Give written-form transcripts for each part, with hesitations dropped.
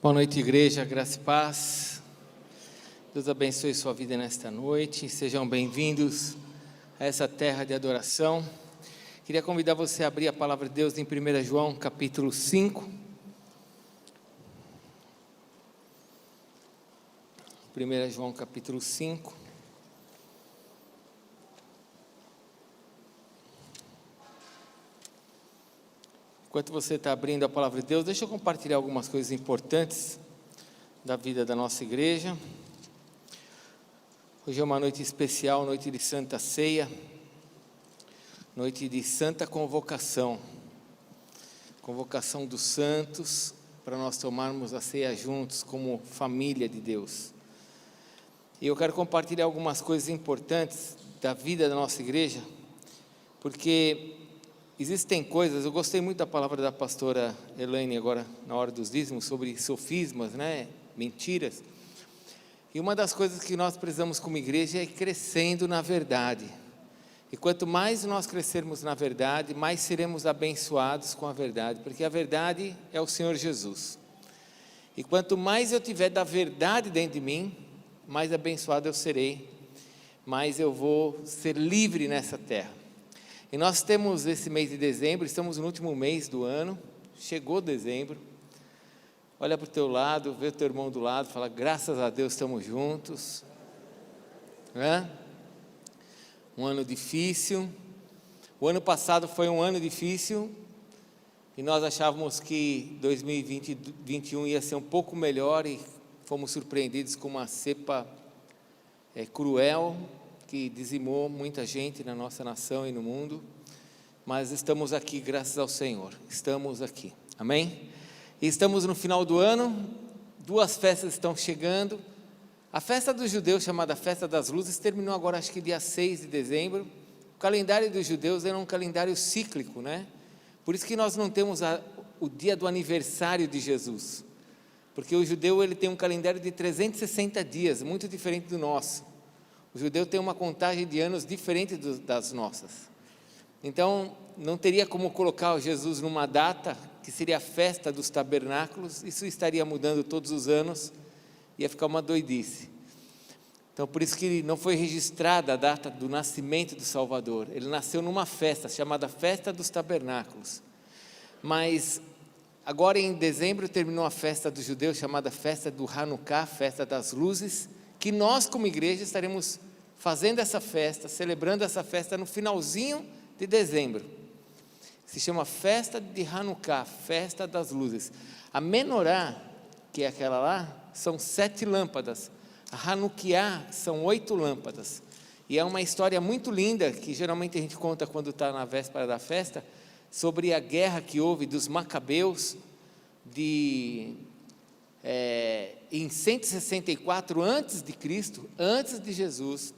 Boa noite, igreja, graça e paz. Deus abençoe sua vida nesta noite. Sejam bem-vindos a essa terra de adoração. Queria convidar você a abrir a palavra de Deus em 1 João, capítulo 5. 1 João, capítulo 5. Enquanto você está abrindo a palavra de Deus, deixa eu compartilhar algumas coisas importantes da vida da nossa igreja. Hoje é uma noite especial, noite de Santa Ceia, noite de Santa Convocação. Convocação dos santos para nós tomarmos a ceia juntos como família de Deus. E eu quero compartilhar algumas coisas importantes da vida da nossa igreja, porque existem coisas, eu gostei muito da palavra da pastora Elaine agora na hora dos dízimos, sobre sofismas, mentiras. E uma das coisas que nós precisamos como igreja é ir crescendo na verdade. E quanto mais nós crescermos na verdade, mais seremos abençoados com a verdade, porque a verdade é o Senhor Jesus. E quanto mais eu tiver da verdade dentro de mim, mais abençoado eu serei, mais eu vou ser livre nessa terra. E nós temos esse mês de dezembro, estamos no último mês do ano, chegou dezembro. Olha para o teu lado, vê o teu irmão do lado, fala, graças a Deus estamos juntos. Um ano difícil. O ano passado foi um ano difícil, e nós achávamos que 2021 ia ser um pouco melhor, e fomos surpreendidos com uma cepa cruel, que dizimou muita gente na nossa nação e no mundo, mas estamos aqui graças ao Senhor, estamos aqui, amém? E estamos no final do ano, duas festas estão chegando. A festa dos judeus, chamada Festa das Luzes, terminou agora, acho que dia 6 de dezembro. O calendário dos judeus era um calendário cíclico, Por isso que nós não temos o dia do aniversário de Jesus, porque o judeu ele tem um calendário de 360 dias, muito diferente do nosso. O judeu tem uma contagem de anos diferente das nossas. Então, não teria como colocar o Jesus numa data, que seria a festa dos tabernáculos. Isso estaria mudando todos os anos, ia ficar uma doidice. Então, por isso que não foi registrada a data do nascimento do Salvador. Ele nasceu numa festa, chamada Festa dos Tabernáculos. Mas, agora em dezembro, terminou a festa dos judeus, chamada Festa do Hanukkah, Festa das Luzes, que nós como igreja estaremos fazendo essa festa, celebrando essa festa no finalzinho de dezembro. Se chama Festa de Hanukkah, Festa das Luzes. A Menorá, que é aquela lá, são 7 lâmpadas. A Hanukkah são 8 lâmpadas. E é uma história muito linda, que geralmente a gente conta quando está na véspera da festa, sobre a guerra que houve dos Macabeus, em 164 antes de Cristo, antes de Jesus,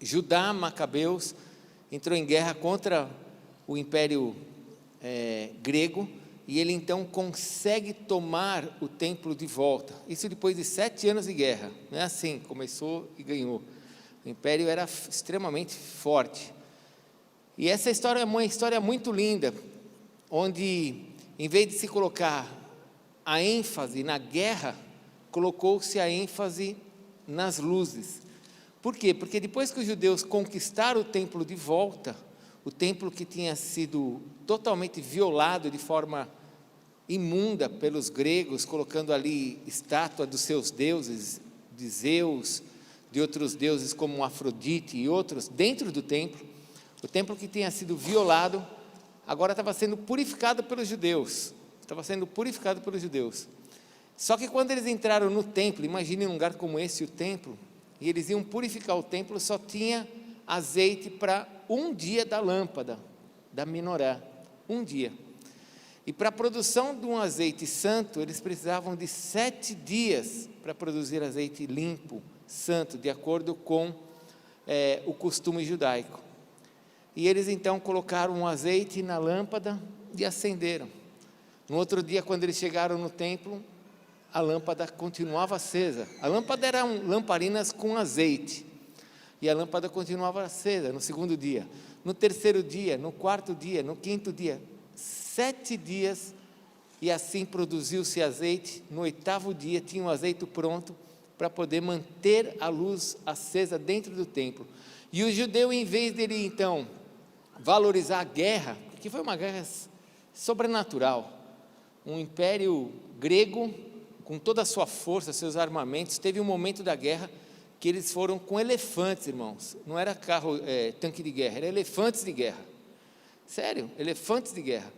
Judá, Macabeus, entrou em guerra contra o Império grego, e ele então consegue tomar o templo de volta. Isso depois de 7 anos de guerra, não é assim, começou e ganhou. O Império era extremamente forte. E essa história é uma história muito linda, onde em vez de se colocar a ênfase na guerra, colocou-se a ênfase nas luzes. Por quê? Porque depois que os judeus conquistaram o templo de volta, o templo que tinha sido totalmente violado de forma imunda pelos gregos, colocando ali estátua dos seus deuses, de Zeus, de outros deuses como Afrodite e outros, dentro do templo, o templo que tinha sido violado, agora estava sendo purificado pelos judeus. Só que quando eles entraram no templo, imagine um lugar como esse, o templo, e eles iam purificar o templo, só tinha azeite para um dia da lâmpada, da menorá, um dia. E para a produção de um azeite santo, eles precisavam de 7 dias para produzir azeite limpo, santo, de acordo com o costume judaico. E eles então colocaram um azeite na lâmpada e acenderam. No outro dia, quando eles chegaram no templo, a lâmpada continuava acesa. A lâmpada eram lamparinas com azeite, e a lâmpada continuava acesa no segundo dia, no terceiro dia, no quarto dia, no quinto dia. 7 dias e assim produziu-se azeite. No 8º dia tinha o azeite pronto para poder manter a luz acesa dentro do templo. E o judeu, em vez dele então valorizar a guerra, que foi uma guerra sobrenatural, um império grego com toda a sua força, seus armamentos, teve um momento da guerra que eles foram com elefantes, irmãos, não era tanque de guerra, era elefantes de guerra, sério, elefantes de guerra,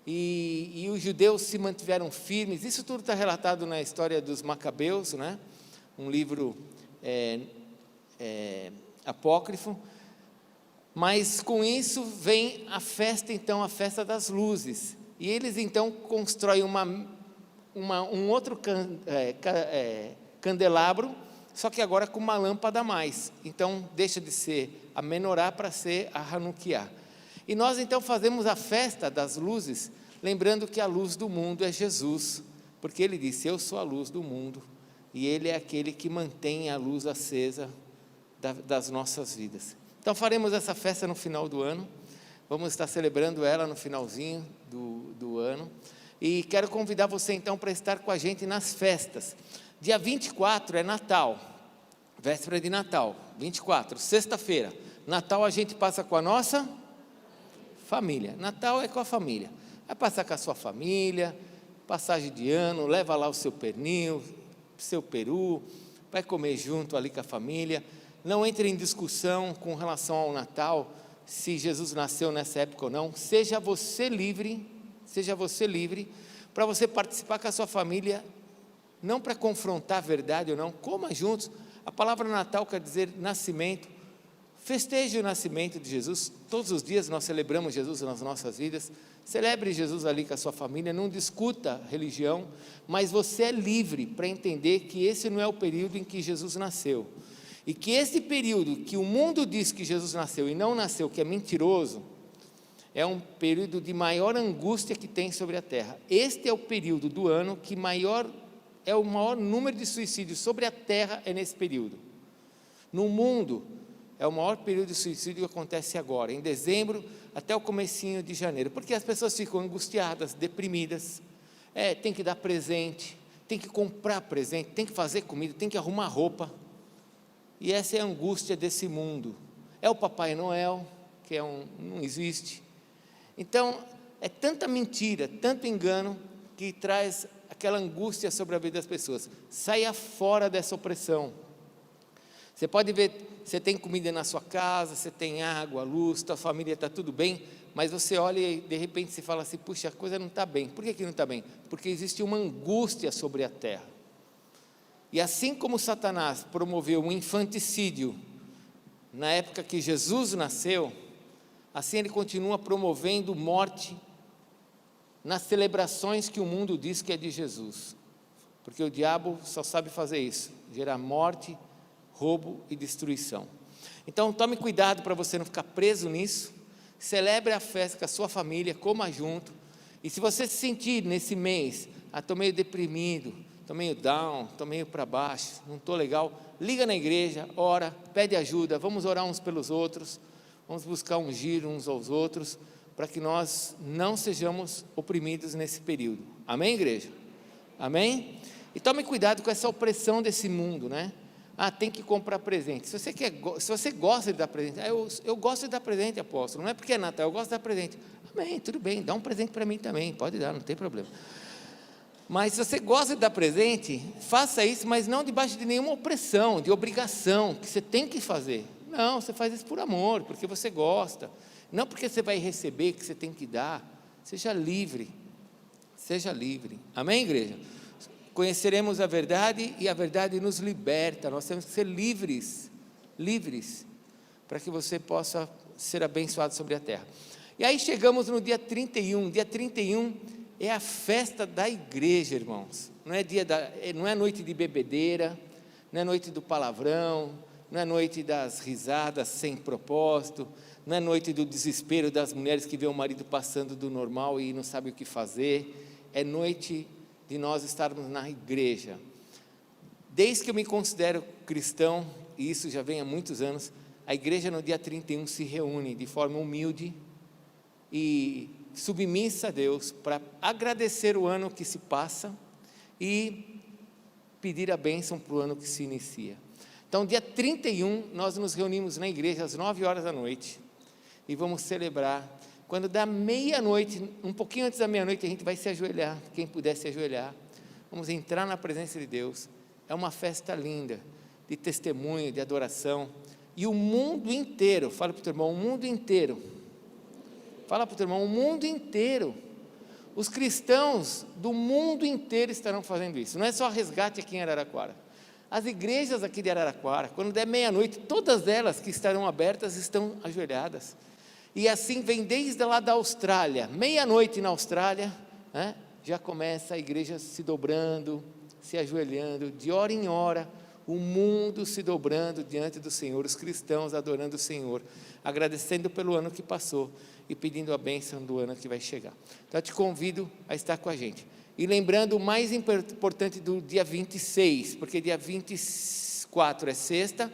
e os judeus se mantiveram firmes. Isso tudo está relatado na história dos Macabeus, né? Um livro apócrifo. Mas com isso vem a festa, então, a festa das luzes, e eles então constroem um outro candelabro, só que agora com uma lâmpada a mais. Então deixa de ser a menorá para ser a Hanukkah. E nós então fazemos a festa das luzes, lembrando que a luz do mundo é Jesus, porque ele disse: eu sou a luz do mundo, e ele é aquele que mantém a luz acesa das nossas vidas. Então faremos essa festa no final do ano, vamos estar celebrando ela no finalzinho do ano, e quero convidar você então para estar com a gente nas festas. Dia 24 é Natal, véspera de Natal, 24, sexta-feira. Natal a gente passa com a nossa família, Natal é com a família, vai passar com a sua família, passagem de ano, leva lá o seu pernil, seu peru, vai comer junto ali com a família. Não entre em discussão com relação ao Natal, se Jesus nasceu nessa época ou não. Seja você livre para você participar com a sua família, não para confrontar a verdade ou não. Coma juntos. A palavra Natal quer dizer nascimento. Festeje o nascimento de Jesus. Todos os dias nós celebramos Jesus nas nossas vidas. Celebre Jesus ali com a sua família. Não discuta religião, mas você é livre para entender que esse não é o período em que Jesus nasceu, e que esse período que o mundo diz que Jesus nasceu e não nasceu, que é mentiroso, é um período de maior angústia que tem sobre a terra. Este é o período do ano que é o maior número de suicídios sobre a terra, é nesse período. No mundo, é o maior período de suicídio que acontece agora, em dezembro até o comecinho de janeiro, porque as pessoas ficam angustiadas, deprimidas, tem que dar presente, tem que comprar presente, tem que fazer comida, tem que arrumar roupa, e essa é a angústia desse mundo. É o Papai Noel, que não existe. Então, é tanta mentira, tanto engano, que traz aquela angústia sobre a vida das pessoas. Saia fora dessa opressão. Você pode ver, você tem comida na sua casa, você tem água, luz, sua família está tudo bem, mas você olha e de repente você fala assim: puxa, a coisa não está bem. Por que não está bem? Porque existe uma angústia sobre a terra. E assim como Satanás promoveu um infanticídio na época que Jesus nasceu, assim ele continua promovendo morte nas celebrações que o mundo diz que é de Jesus, porque o diabo só sabe fazer isso, gerar morte, roubo e destruição. Então tome cuidado para você não ficar preso nisso. Celebre a festa com a sua família, coma junto, e se você se sentir nesse mês: estou meio deprimido, estou meio down, estou meio para baixo, não estou legal, liga na igreja, ora, pede ajuda, vamos orar uns pelos outros, vamos buscar ungir uns aos outros, para que nós não sejamos oprimidos nesse período. Amém, igreja? Amém? E tome cuidado com essa opressão desse mundo, né? Tem que comprar presente. Se você gosta de dar presente, eu gosto de dar presente, apóstolo, não é porque é Natal, eu gosto de dar presente. Amém, tudo bem, dá um presente para mim também, pode dar, não tem problema. Mas se você gosta de dar presente, faça isso, mas não debaixo de nenhuma opressão, de obrigação, que você tem que fazer. Não, você faz isso por amor, porque você gosta, não porque você vai receber, que você tem que dar. Seja livre, amém, igreja? Conheceremos a verdade e a verdade nos liberta. Nós temos que ser livres, para que você possa ser abençoado sobre a terra. E aí chegamos no dia 31, dia 31 é a festa da igreja, irmãos. Não é noite de bebedeira, não é noite do palavrão, não é noite das risadas sem propósito, não é noite do desespero das mulheres que vê o marido passando do normal e não sabe o que fazer. É noite de nós estarmos na igreja. Desde que eu me considero cristão, e isso já vem há muitos anos, a igreja no dia 31 se reúne de forma humilde e submissa a Deus, para agradecer o ano que se passa e pedir a bênção para o ano que se inicia. Então, dia 31, nós nos reunimos na igreja às 9 horas da noite e vamos celebrar. Quando dá meia-noite, um pouquinho antes da meia-noite, a gente vai se ajoelhar, quem puder se ajoelhar. Vamos entrar na presença de Deus. É uma festa linda, de testemunho, de adoração. E o mundo inteiro, fala para o teu irmão, o mundo inteiro. Fala para o teu irmão, o mundo inteiro. Os cristãos do mundo inteiro estarão fazendo isso. Não é só Resgate aqui em Araraquara. As igrejas aqui de Araraquara, quando der meia-noite, todas elas que estarão abertas estão ajoelhadas. E assim vem desde lá da Austrália, meia-noite na Austrália, né, já começa a igreja se dobrando, se ajoelhando, de hora em hora, o mundo se dobrando diante do Senhor, os cristãos adorando o Senhor, agradecendo pelo ano que passou e pedindo a bênção do ano que vai chegar. Então eu te convido a estar com a gente. E lembrando o mais importante do dia 26, porque dia 24 é sexta,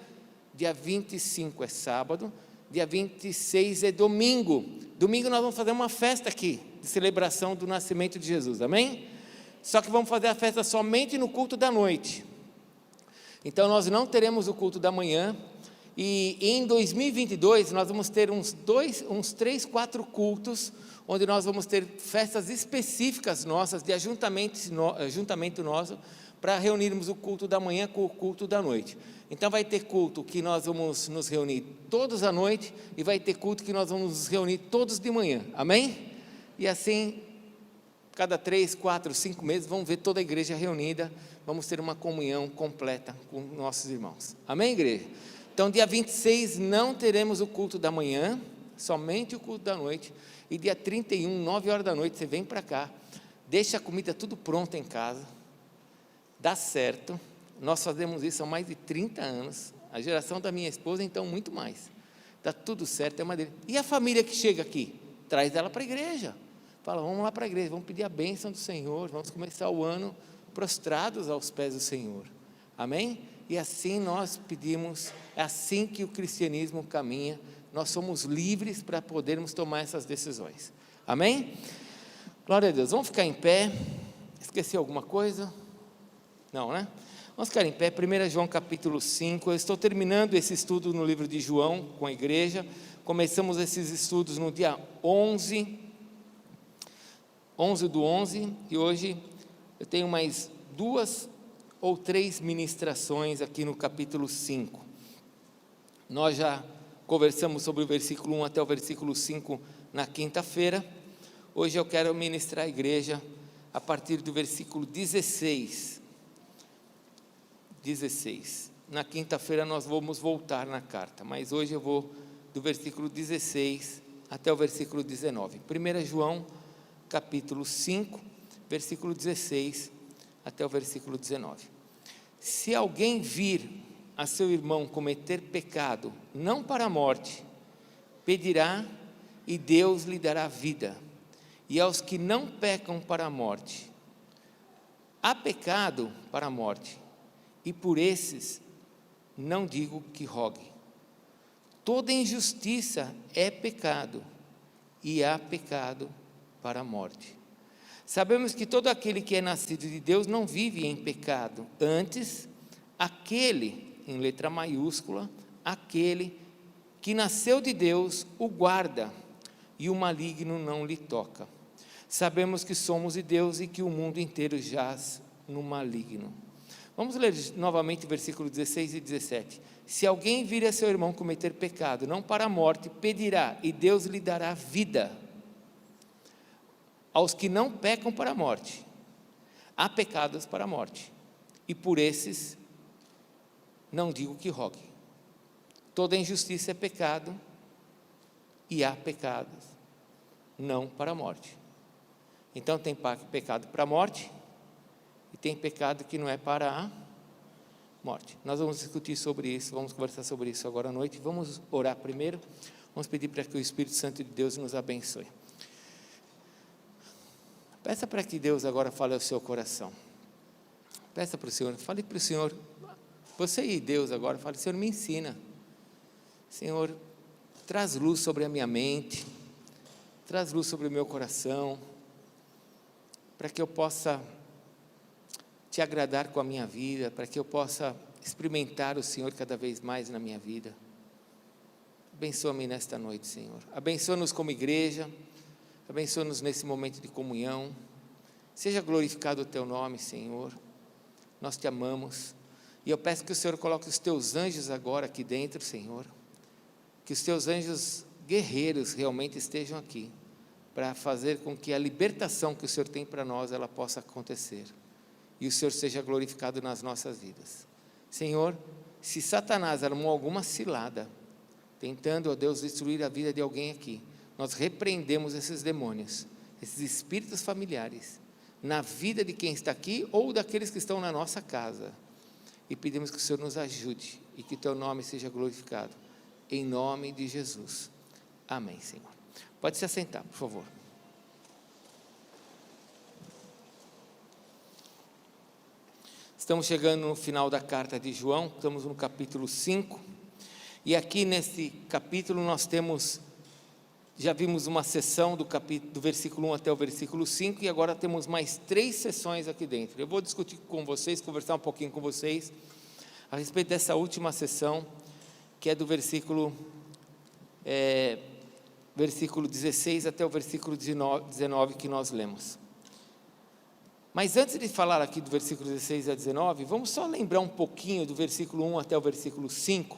dia 25 é sábado, dia 26 é domingo. Domingo nós vamos fazer uma festa aqui, de celebração do nascimento de Jesus, amém? Só que vamos fazer a festa somente no culto da noite. Então nós não teremos o culto da manhã, e em 2022 nós vamos ter uns 3, 4 cultos, onde nós vamos ter festas específicas nossas, de ajuntamento nosso, para reunirmos o culto da manhã com o culto da noite. Então vai ter culto que nós vamos nos reunir todos à noite, e vai ter culto que nós vamos nos reunir todos de manhã, amém? E assim, cada 3, 4, 5 meses, vamos ver toda a igreja reunida, vamos ter uma comunhão completa com nossos irmãos, amém, igreja? Então dia 26 não teremos o culto da manhã, somente o culto da noite, e dia 31, 9 horas da noite, você vem para cá, deixa a comida tudo pronta em casa, dá certo, nós fazemos isso há mais de 30 anos, a geração da minha esposa então muito mais, dá tudo certo, é uma delícia. E a família que chega aqui, traz ela para a igreja, fala, vamos lá para a igreja, vamos pedir a bênção do Senhor, vamos começar o ano prostrados aos pés do Senhor, amém? E assim nós pedimos, é assim que o cristianismo caminha, nós somos livres para podermos tomar essas decisões, amém? Glória a Deus, vamos ficar em pé, esqueci alguma coisa? Não, né? Vamos ficar em pé, 1 João capítulo 5, eu estou terminando esse estudo no livro de João, com a igreja, começamos esses estudos no dia 11 do 11, e hoje eu tenho mais 2 ou 3 ministrações aqui no capítulo 5, nós já conversamos sobre o versículo 1 até o versículo 5 na quinta-feira, hoje eu quero ministrar a igreja a partir do versículo 16, na quinta-feira nós vamos voltar na carta, mas hoje eu vou do versículo 16 até o versículo 19, 1 João capítulo 5, versículo 16 até o versículo 19, se alguém vir a seu irmão cometer pecado, não para a morte, pedirá e Deus lhe dará vida, e aos que não pecam para a morte, há pecado para a morte, e por esses não digo que rogue, toda injustiça é pecado, e há pecado para a morte, sabemos que todo aquele que é nascido de Deus não vive em pecado, antes, aquele, em letra maiúscula, aquele que nasceu de Deus o guarda, e o maligno não lhe toca, sabemos que somos de Deus e que o mundo inteiro jaz no maligno. Vamos ler novamente o versículo 16 e 17, se alguém vir a seu irmão cometer pecado, não para a morte, pedirá e Deus lhe dará vida, aos que não pecam para a morte, há pecados para a morte, e por esses não digo que rogue, toda injustiça é pecado, e há pecados, não para a morte, então tem pecado para a morte, e tem pecado que não é para a morte, nós vamos discutir sobre isso, vamos conversar sobre isso agora à noite, vamos orar primeiro, vamos pedir para que o Espírito Santo de Deus nos abençoe. Peça para que Deus agora fale ao seu coração, peça para o Senhor, fale para o Senhor, você e Deus agora, fale, Senhor, me ensina, Senhor, traz luz sobre a minha mente, traz luz sobre o meu coração, para que eu possa te agradar com a minha vida, para que eu possa experimentar o Senhor cada vez mais na minha vida. Abençoa-me nesta noite, Senhor. Abençoa-nos como igreja, abençoa-nos nesse momento de comunhão. Seja glorificado o teu nome, Senhor. Nós te amamos. E eu peço que o Senhor coloque os teus anjos agora aqui dentro, Senhor. Que os teus anjos guerreiros realmente estejam aqui, para fazer com que a libertação que o Senhor tem para nós, ela possa acontecer. E o Senhor seja glorificado nas nossas vidas. Senhor, se Satanás armou alguma cilada, tentando, ó Deus, destruir a vida de alguém aqui, nós repreendemos esses demônios, esses espíritos familiares, na vida de quem está aqui ou daqueles que estão na nossa casa, e pedimos que o Senhor nos ajude e que o teu nome seja glorificado, em nome de Jesus, amém, Senhor. Pode se assentar, por favor. Estamos chegando no final da carta de João, estamos no capítulo 5, e aqui nesse capítulo nós temos, já vimos uma sessão do versículo 1 até o versículo 5, e agora temos mais 3 sessões aqui dentro. Eu vou discutir com vocês, conversar um pouquinho com vocês, a respeito dessa última sessão, que é do versículo 16 até o versículo 19 que nós lemos. Mas antes de falar aqui do versículo 16 a 19, vamos só lembrar um pouquinho do versículo 1 até o versículo 5,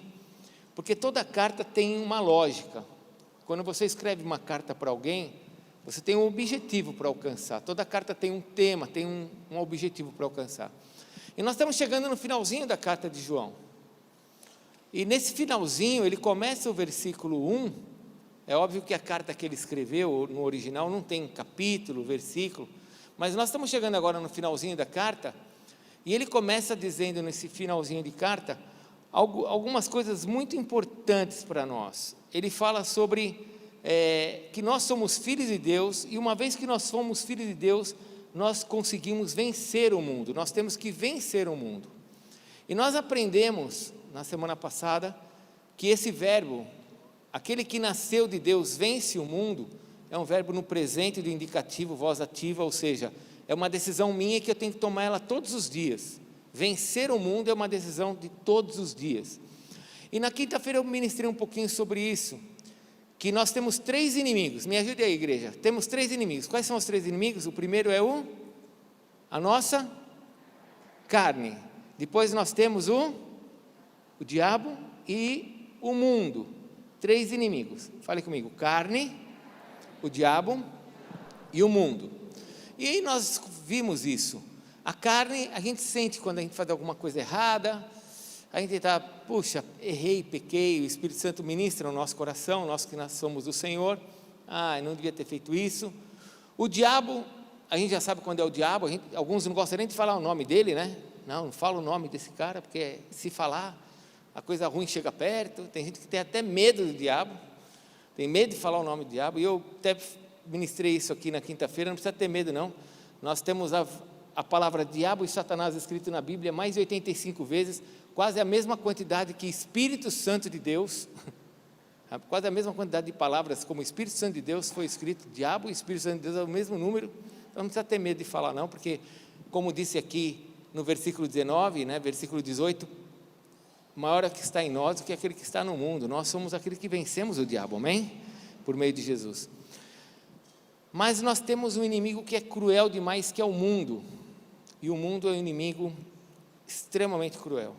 porque toda carta tem uma lógica. Quando você escreve uma carta para alguém, você tem um objetivo para alcançar. Toda carta tem um tema, tem um objetivo para alcançar. E nós estamos chegando no finalzinho da carta de João. E nesse finalzinho, ele começa o versículo 1, é óbvio que a carta que ele escreveu no original não tem capítulo, versículo, mas nós estamos chegando agora no finalzinho da carta, e ele começa dizendo nesse finalzinho de carta, algumas coisas muito importantes para nós. Ele fala sobre que nós somos filhos de Deus, e uma vez que nós somos filhos de Deus, nós conseguimos vencer o mundo, nós temos que vencer o mundo. E nós aprendemos, na semana passada, que esse verbo, aquele que nasceu de Deus vence o mundo, é um verbo no presente do indicativo, voz ativa, ou seja, é uma decisão minha que eu tenho que tomar ela todos os dias. Vencer o mundo é uma decisão de todos os dias. E na quinta-feira eu ministrei um pouquinho sobre isso, que nós temos 3 inimigos. Me ajude aí, igreja. Temos 3 inimigos. Quais são os 3 inimigos? O primeiro é a nossa carne. Depois nós temos o diabo e o mundo. 3 inimigos. Fale comigo. Carne, o diabo e o mundo. E aí nós vimos isso. A carne, a gente sente quando a gente faz alguma coisa errada, a gente está, puxa, errei, pequei, o Espírito Santo ministra no nosso coração, nós que nós somos do Senhor, eu não devia ter feito isso. O diabo, a gente já sabe quando é o diabo, alguns não gostam nem de falar o nome dele, né? Não fala o nome desse cara, porque se falar, a coisa ruim chega perto. Tem gente que tem até medo do diabo, tem medo de falar o nome do diabo, e eu até ministrei isso aqui na quinta-feira, não precisa ter medo não, nós temos a palavra diabo e Satanás escrito na Bíblia mais de 85 vezes, quase a mesma quantidade que Espírito Santo de Deus, quase a mesma quantidade de palavras como Espírito Santo de Deus foi escrito, diabo e Espírito Santo de Deus é o mesmo número, então não precisa ter medo de falar não, porque como disse aqui no versículo 19, né, versículo 18, maior é que está em nós do que aquele que está no mundo, nós somos aquele que vencemos o diabo, amém? Por meio de Jesus. Mas nós temos um inimigo que é cruel demais, que é o mundo, e o mundo é um inimigo extremamente cruel,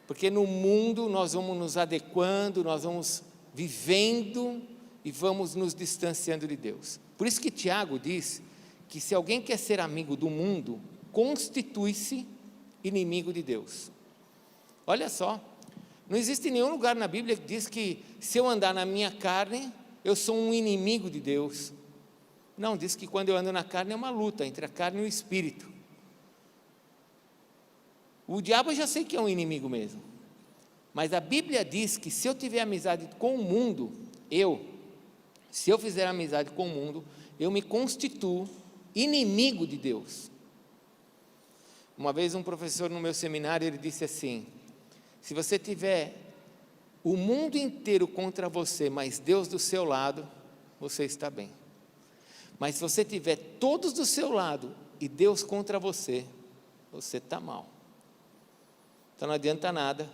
porque no mundo nós vamos nos adequando, nós vamos vivendo e vamos nos distanciando de Deus. Por isso que Tiago diz que se alguém quer ser amigo do mundo, constitui-se inimigo de Deus. Olha só, não existe nenhum lugar na Bíblia que diz que se eu andar na minha carne, eu sou um inimigo de Deus. Não, diz que quando eu ando na carne é uma luta entre a carne e o espírito. O diabo eu já sei que é um inimigo mesmo, mas a Bíblia diz que se eu tiver amizade com o mundo, se eu fizer amizade com o mundo, eu me constituo inimigo de Deus. Uma vez um professor no meu seminário, ele disse assim, se você tiver o mundo inteiro contra você, mas Deus do seu lado, você está bem. Mas se você tiver todos do seu lado e Deus contra você, você está mal. Então não adianta nada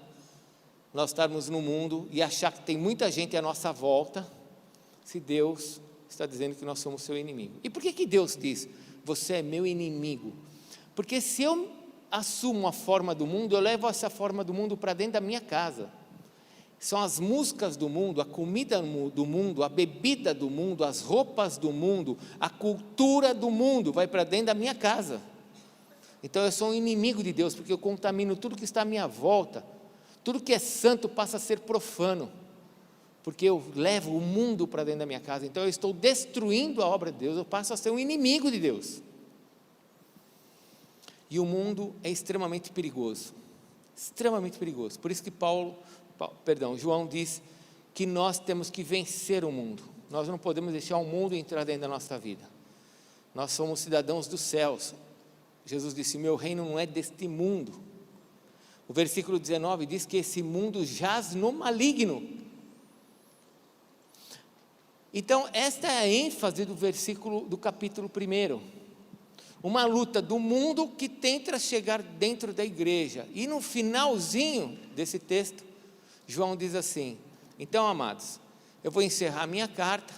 nós estarmos no mundo e achar que tem muita gente à nossa volta, se Deus está dizendo que nós somos seu inimigo. E por que Deus diz, você é meu inimigo? Porque se eu assumo a forma do mundo, eu levo essa forma do mundo para dentro da minha casa. São as músicas do mundo, a comida do mundo, a bebida do mundo, as roupas do mundo, a cultura do mundo, vai para dentro da minha casa. Então eu sou um inimigo de Deus, porque eu contamino tudo que está à minha volta. Tudo que é santo passa a ser profano, porque eu levo o mundo para dentro da minha casa. Então eu estou destruindo a obra de Deus, eu passo a ser um inimigo de Deus. E o mundo é extremamente perigoso, extremamente perigoso. Por isso que João diz que nós temos que vencer o mundo. Nós não podemos deixar o mundo entrar dentro da nossa vida. Nós somos cidadãos dos céus. Jesus disse, meu reino não é deste mundo. O versículo 19 diz que esse mundo jaz no maligno. Então, esta é a ênfase do capítulo 1. Uma luta do mundo que tenta chegar dentro da igreja. E no finalzinho desse texto, João diz assim, então amados, eu vou encerrar minha carta,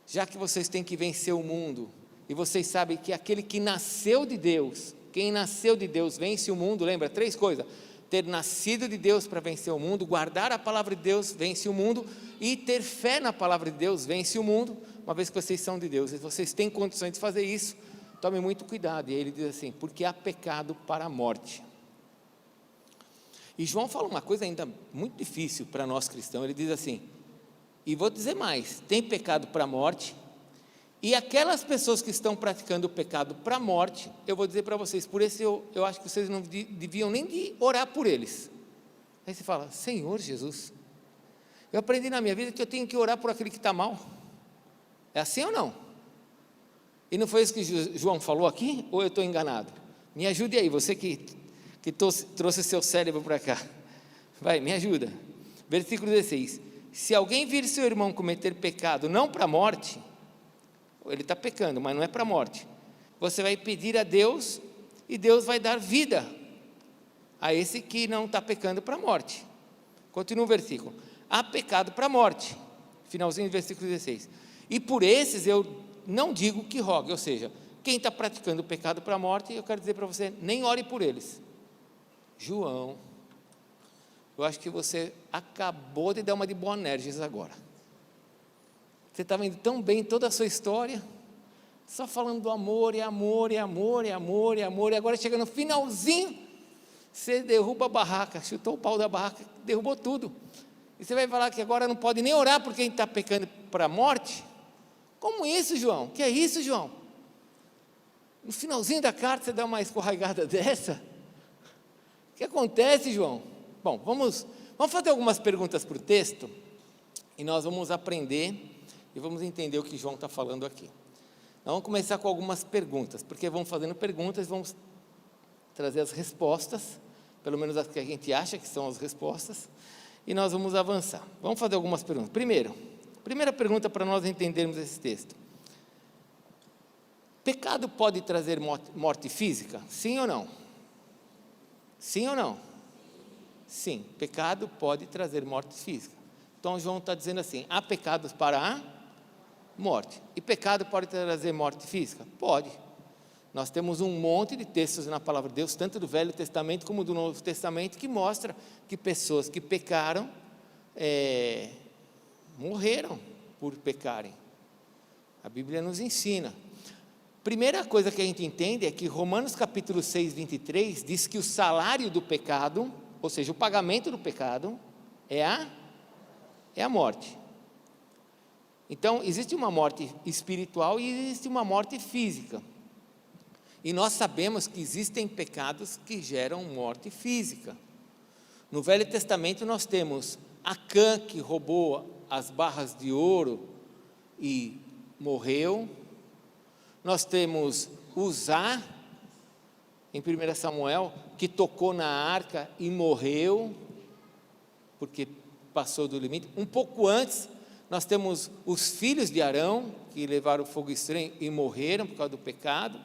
já que vocês têm que vencer o mundo, e vocês sabem que aquele que nasceu de Deus, quem nasceu de Deus vence o mundo, lembra? 3 coisas, ter nascido de Deus para vencer o mundo, guardar a palavra de Deus vence o mundo, e ter fé na palavra de Deus vence o mundo, uma vez que vocês são de Deus, e vocês têm condições de fazer isso, tome muito cuidado. E ele diz assim, porque há pecado para a morte. E João fala uma coisa ainda muito difícil para nós cristãos, ele diz assim, e vou dizer mais, tem pecado para a morte, e aquelas pessoas que estão praticando o pecado para a morte, eu vou dizer para vocês, por isso eu acho que vocês não deviam nem de orar por eles. Aí você fala, Senhor Jesus, eu aprendi na minha vida que eu tenho que orar por aquele que está mal, é assim ou não? E não foi isso que João falou aqui? Ou eu estou enganado? Me ajude aí, você que trouxe seu cérebro para cá. Vai, me ajuda. Versículo 16. Se alguém vir seu irmão cometer pecado, não para a morte, ele está pecando, mas não é para a morte, você vai pedir a Deus, e Deus vai dar vida a esse que não está pecando para a morte. Continua o versículo. Há pecado para a morte. Finalzinho do versículo 16. E por esses eu não digo que rogue, ou seja, quem está praticando o pecado para a morte, eu quero dizer para você, nem ore por eles. João, eu acho que você acabou de dar uma de Boanerges agora. Você estava indo tão bem toda a sua história, só falando do amor, e amor, e amor, e amor, e amor, e agora chega no finalzinho, você derruba a barraca, chutou o pau da barraca, derrubou tudo. E você vai falar que agora não pode nem orar por quem está pecando para a morte? Como isso, João? Que é isso, João? No finalzinho da carta você dá uma escorregada dessa? O que acontece, João? Bom, vamos fazer algumas perguntas para o texto, e nós vamos aprender, e vamos entender o que João está falando aqui. Nós vamos começar com algumas perguntas, porque vamos fazendo perguntas, vamos trazer as respostas, pelo menos as que a gente acha que são as respostas, e nós vamos avançar. Vamos fazer algumas perguntas. Primeira pergunta para nós entendermos esse texto. Pecado pode trazer morte física? Sim ou não? Sim ou não? Sim, pecado pode trazer morte física. Então João está dizendo assim, há pecados para a morte. E pecado pode trazer morte física? Pode. Nós temos um monte de textos na palavra de Deus, tanto do Velho Testamento como do Novo Testamento, que mostra que pessoas que pecaram, morreram por pecarem. A Bíblia nos ensina. Primeira coisa que a gente entende é que Romanos capítulo 6, 23, diz que o salário do pecado, ou seja, o pagamento do pecado, é a morte. Então, existe uma morte espiritual e existe uma morte física. E nós sabemos que existem pecados que geram morte física. No Velho Testamento nós temos Acã, que roubou as barras de ouro e morreu. Nós temos Uzá, em 1 Samuel, que tocou na arca e morreu, porque passou do limite. Um pouco antes, nós temos os filhos de Arão, que levaram o fogo estranho e morreram por causa do pecado.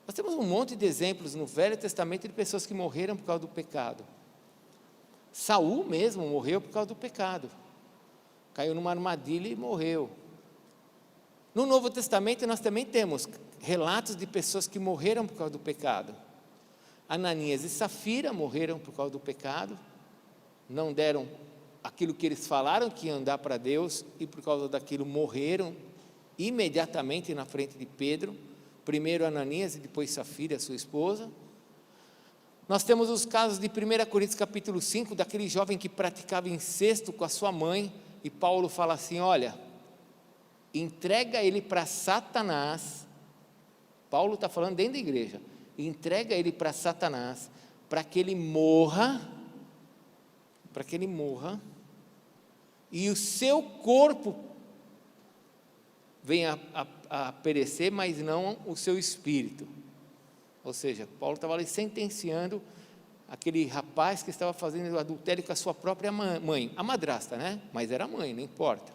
Nós temos um monte de exemplos no Velho Testamento de pessoas que morreram por causa do pecado. Saul mesmo morreu por causa do pecado. Caiu numa armadilha e morreu. No Novo Testamento nós também temos relatos de pessoas que morreram por causa do pecado. Ananias e Safira morreram por causa do pecado, não deram aquilo que eles falaram que iam dar para Deus, e por causa daquilo morreram imediatamente na frente de Pedro, primeiro Ananias e depois Safira, sua esposa. Nós temos os casos de 1 Coríntios capítulo 5, daquele jovem que praticava incesto com a sua mãe, e Paulo fala assim, olha, entrega ele para Satanás. Paulo está falando dentro da igreja, entrega ele para Satanás, para que ele morra, e o seu corpo venha a perecer, mas não o seu espírito. Ou seja, Paulo estava ali sentenciando aquele rapaz que estava fazendo adultério com a sua própria mãe, a madrasta, né? Mas era mãe, não importa.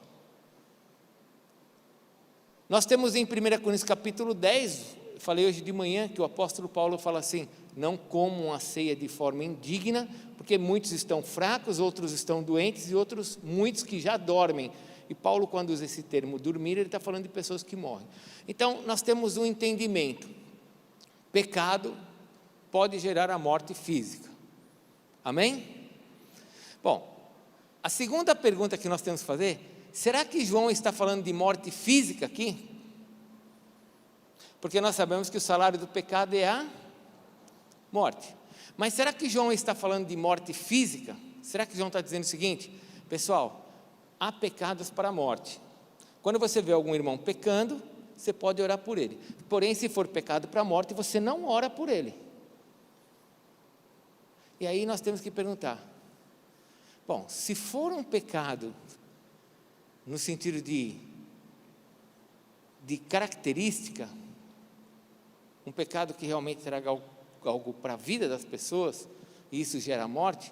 Nós temos em 1 Coríntios capítulo 10, falei hoje de manhã, que o apóstolo Paulo fala assim, não comam a ceia de forma indigna, porque muitos estão fracos, outros estão doentes, e muitos que já dormem. E Paulo, quando usa esse termo dormir, ele está falando de pessoas que morrem. Então, nós temos um entendimento, pecado pode gerar a morte física, amém? Bom, a segunda pergunta que nós temos que fazer, será que João está falando de morte física aqui? Porque nós sabemos que o salário do pecado é a morte. Mas será que João está falando de morte física? Será que João está dizendo o seguinte, pessoal, há pecados para a morte. Quando você vê algum irmão pecando, você pode orar por ele. Porém, se for pecado para a morte, você não ora por ele. E aí nós temos que perguntar, bom, se for um pecado, no sentido de característica, um pecado que realmente traga algo para a vida das pessoas, e isso gera morte,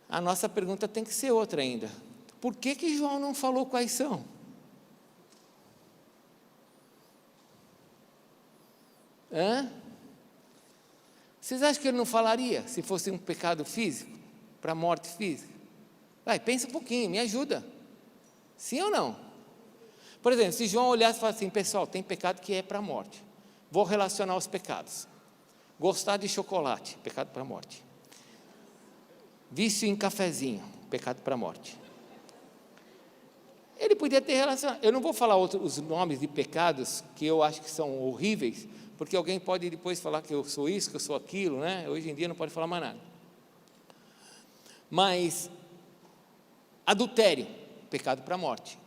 a nossa pergunta tem que ser outra ainda. Por que João não falou quais são? Vocês acham que ele não falaria se fosse um pecado físico, para a morte física? Vai, pensa um pouquinho, me ajuda. Sim ou não? Por exemplo, se João olhasse e falasse assim, pessoal, tem pecado que é para a morte. Vou relacionar os pecados. Gostar de chocolate, pecado para a morte. Vício em cafezinho, pecado para a morte. Ele podia ter relacionado. Eu não vou falar os nomes de pecados que eu acho que são horríveis, porque alguém pode depois falar que eu sou isso, que eu sou aquilo, né? Hoje em dia não pode falar mais nada. Mas adultério, pecado para a morte.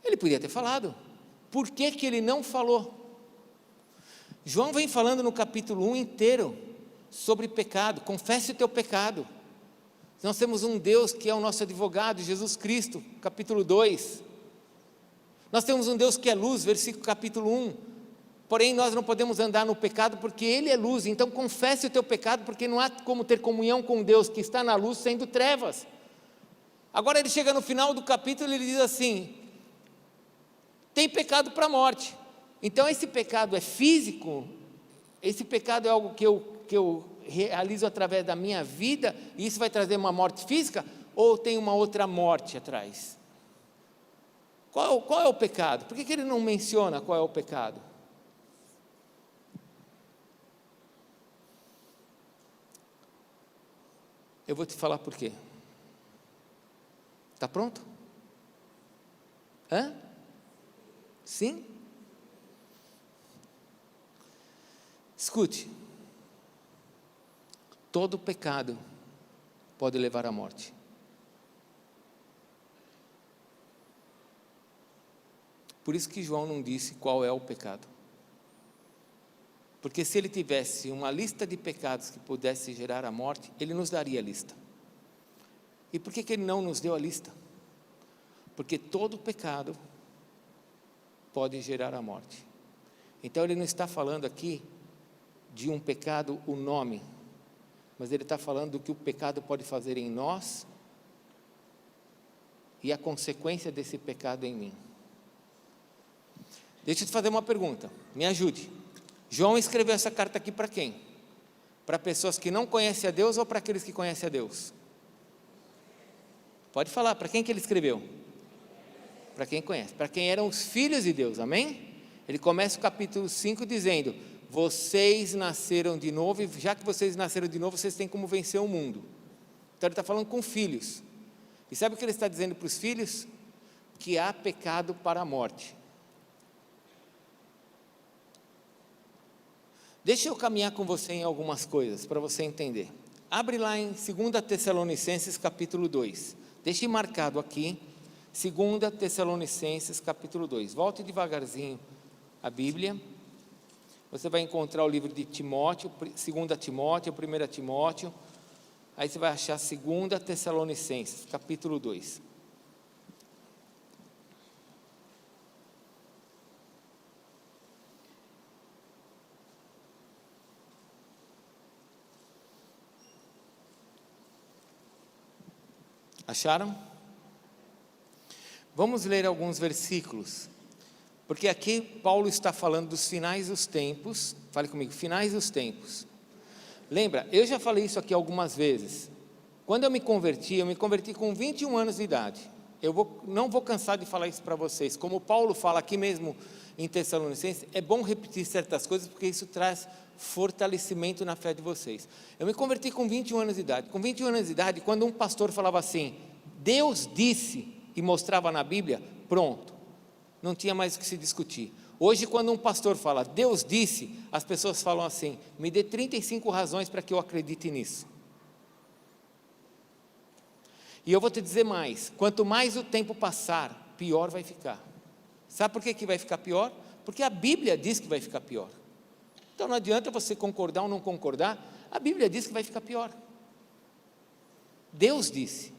Ele podia ter falado. Por que ele não falou? João vem falando no capítulo 1 inteiro sobre pecado. Confesse o teu pecado. Nós temos um Deus que é o nosso advogado, Jesus Cristo, capítulo 2. Nós temos um Deus que é luz, versículo capítulo 1. Porém, nós não podemos andar no pecado porque Ele é luz. Então, confesse o teu pecado, porque não há como ter comunhão com Deus que está na luz sendo trevas. Agora ele chega no final do capítulo e ele diz assim, tem pecado para a morte. Então esse pecado é físico, esse pecado é algo que eu realizo através da minha vida, e isso vai trazer uma morte física, ou tem uma outra morte atrás? Qual é o pecado? Por que ele não menciona qual é o pecado? Eu vou te falar por quê. Está pronto? Sim? Escute, todo pecado pode levar à morte. Por isso que João não disse qual é o pecado. Porque se ele tivesse uma lista de pecados que pudesse gerar a morte, ele nos daria a lista. E por que ele não nos deu a lista? Porque todo pecado pode gerar a morte. Então ele não está falando aqui de um pecado, o nome, mas ele está falando do que o pecado pode fazer em nós e a consequência desse pecado em mim. Deixa eu te fazer uma pergunta, me ajude. João escreveu essa carta aqui para quem? Para pessoas que não conhecem a Deus ou para aqueles que conhecem a Deus? Pode falar, para quem que ele escreveu? Para quem conhece, para quem eram os filhos de Deus, amém? Ele começa o capítulo 5 dizendo: vocês nasceram de novo, e já que vocês nasceram de novo, vocês têm como vencer o mundo. Então ele está falando com filhos, e sabe o que ele está dizendo para os filhos? Que há pecado para a morte. Deixa eu caminhar com você em algumas coisas, para você entender. Abre lá em 2 Tessalonicenses capítulo 2, deixe marcado aqui, 2 Tessalonicenses capítulo 2, volte devagarzinho a Bíblia, você vai encontrar o livro de Timóteo, 2 Timóteo, 1 Timóteo, aí você vai achar 2 Tessalonicenses capítulo 2. Acharam? Vamos ler alguns versículos, porque aqui Paulo está falando dos finais dos tempos. Fale comigo, finais dos tempos. Lembra, eu já falei isso aqui algumas vezes. Quando eu me converti com 21 anos de idade. Não vou cansar de falar isso para vocês. Como Paulo fala aqui mesmo em Tessalonicenses, é bom repetir certas coisas, porque isso traz fortalecimento na fé de vocês. Eu me converti com 21 anos de idade. Com 21 anos de idade, quando um pastor falava assim, Deus disse, e mostrava na Bíblia, pronto, não tinha mais o que se discutir. Hoje, quando um pastor fala, Deus disse, as pessoas falam assim, me dê 35 razões para que eu acredite nisso. E eu vou te dizer mais, quanto mais o tempo passar, pior vai ficar. Sabe por que vai ficar pior? Porque a Bíblia diz que vai ficar pior. Então não adianta você concordar ou não concordar, a Bíblia diz que vai ficar pior. Deus disse.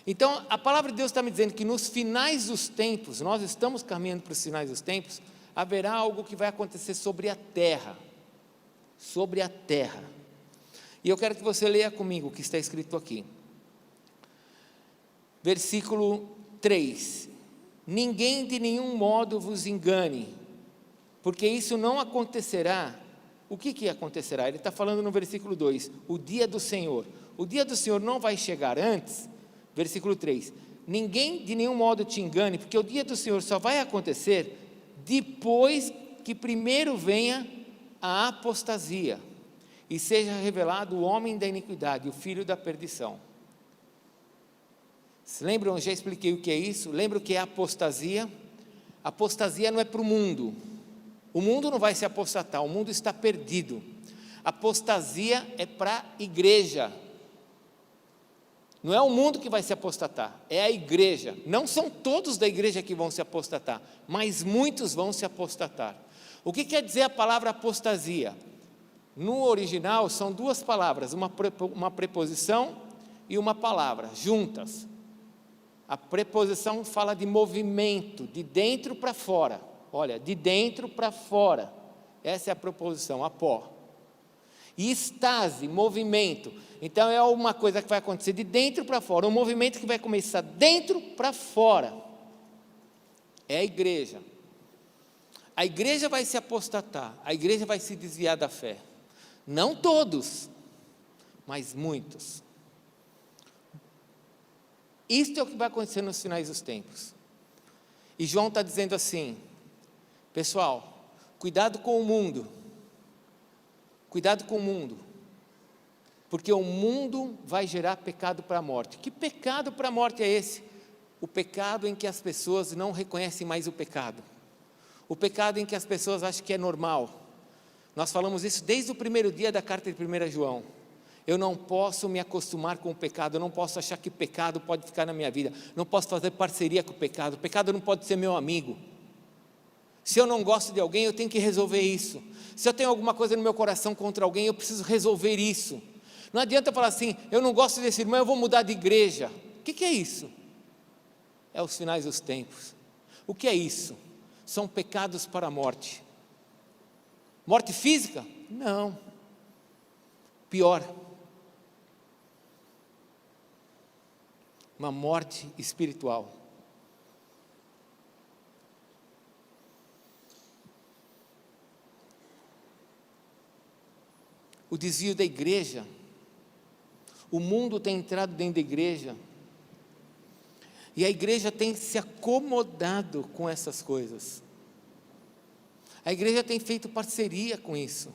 Então a palavra de Deus está me dizendo que nos finais dos tempos, nós estamos caminhando para os finais dos tempos, haverá algo que vai acontecer sobre a terra. Sobre a terra. E eu quero que você leia comigo o que está escrito aqui. Versículo 3. Ninguém de nenhum modo vos engane, porque isso não acontecerá. O que acontecerá? Ele está falando no versículo 2, o dia do Senhor. O dia do Senhor não vai chegar antes. Versículo 3, ninguém de nenhum modo te engane, porque o dia do Senhor só vai acontecer depois que primeiro venha a apostasia, e seja revelado o homem da iniquidade, o filho da perdição. Se lembram, eu já expliquei o que é isso? Lembra o que é apostasia? Apostasia não é para o mundo não vai se apostatar, o mundo está perdido. Apostasia é para a igreja, não é o mundo que vai se apostatar, é a igreja. Não são todos da igreja que vão se apostatar, mas muitos vão se apostatar. O que quer dizer a palavra apostasia? No original são duas palavras, uma preposição e uma palavra, juntas. A preposição fala de movimento, de dentro para fora. Olha, de dentro para fora, essa é a preposição, apó. E estase, movimento, então é uma coisa que vai acontecer de dentro para fora, um movimento que vai começar dentro para fora, é a igreja. A igreja vai se apostatar, a igreja vai se desviar da fé, não todos, mas muitos. Isto é o que vai acontecer nos finais dos tempos, e João está dizendo assim, pessoal, cuidado com o mundo, porque o mundo vai gerar pecado para a morte. Que pecado para a morte é esse? O pecado em que as pessoas não reconhecem mais o pecado, o pecado em que as pessoas acham que é normal. Nós falamos isso desde o primeiro dia da carta de 1 João, eu não posso me acostumar com o pecado, eu não posso achar que pecado pode ficar na minha vida, não posso fazer parceria com o pecado não pode ser meu amigo. Se eu não gosto de alguém, eu tenho que resolver isso. Se eu tenho alguma coisa no meu coração contra alguém, eu preciso resolver isso. Não adianta falar assim, eu não gosto desse irmão, eu vou mudar de igreja. O que é isso? É os finais dos tempos. O que é isso? São pecados para a morte. Morte física? Não. Pior, uma morte espiritual. O desvio da igreja, o mundo tem entrado dentro da igreja, e a igreja tem se acomodado com essas coisas, a igreja tem feito parceria com isso,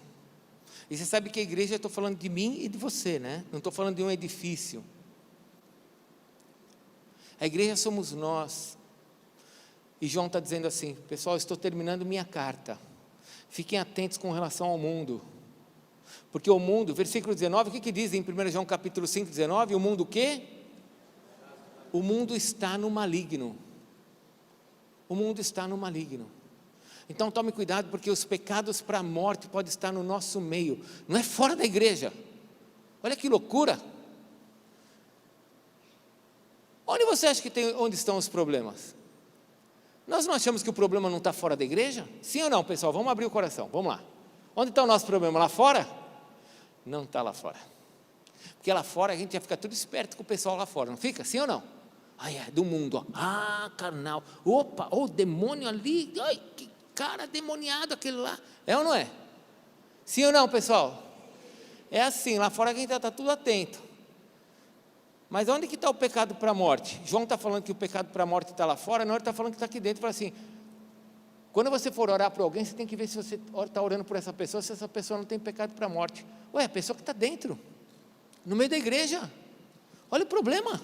e você sabe que a igreja, eu estou falando de mim e de você, né? Não estou falando de um edifício, a igreja somos nós, e João está dizendo assim, pessoal, estou terminando minha carta, fiquem atentos com relação ao mundo, porque o mundo, versículo 19, o que diz em 1 João capítulo 5, 19? O mundo o quê? O mundo está no maligno. O mundo está no maligno. Então tome cuidado, porque os pecados para a morte podem estar no nosso meio, não é fora da igreja. Olha que loucura. Onde você acha que onde estão os problemas? Nós não achamos que o problema não está fora da igreja? Sim ou não, pessoal? Vamos abrir o coração, vamos lá. Onde está o nosso problema? Lá fora? Não está lá fora, porque lá fora a gente já fica tudo esperto com o pessoal lá fora, não fica? Sim ou não? Ai, é do mundo, ó. Carnal, opa, o demônio ali, ai, que cara demoniado aquele lá, é ou não é? Sim ou não, pessoal? É assim, lá fora a gente está tudo atento, mas onde que está o pecado para a morte? João está falando que o pecado para a morte está lá fora, não, ele está falando que está aqui dentro. Fala assim, quando você for orar por alguém, você tem que ver se você está orando por essa pessoa, se essa pessoa não tem pecado para a morte. Ué, a pessoa que está dentro, no meio da igreja, olha o problema.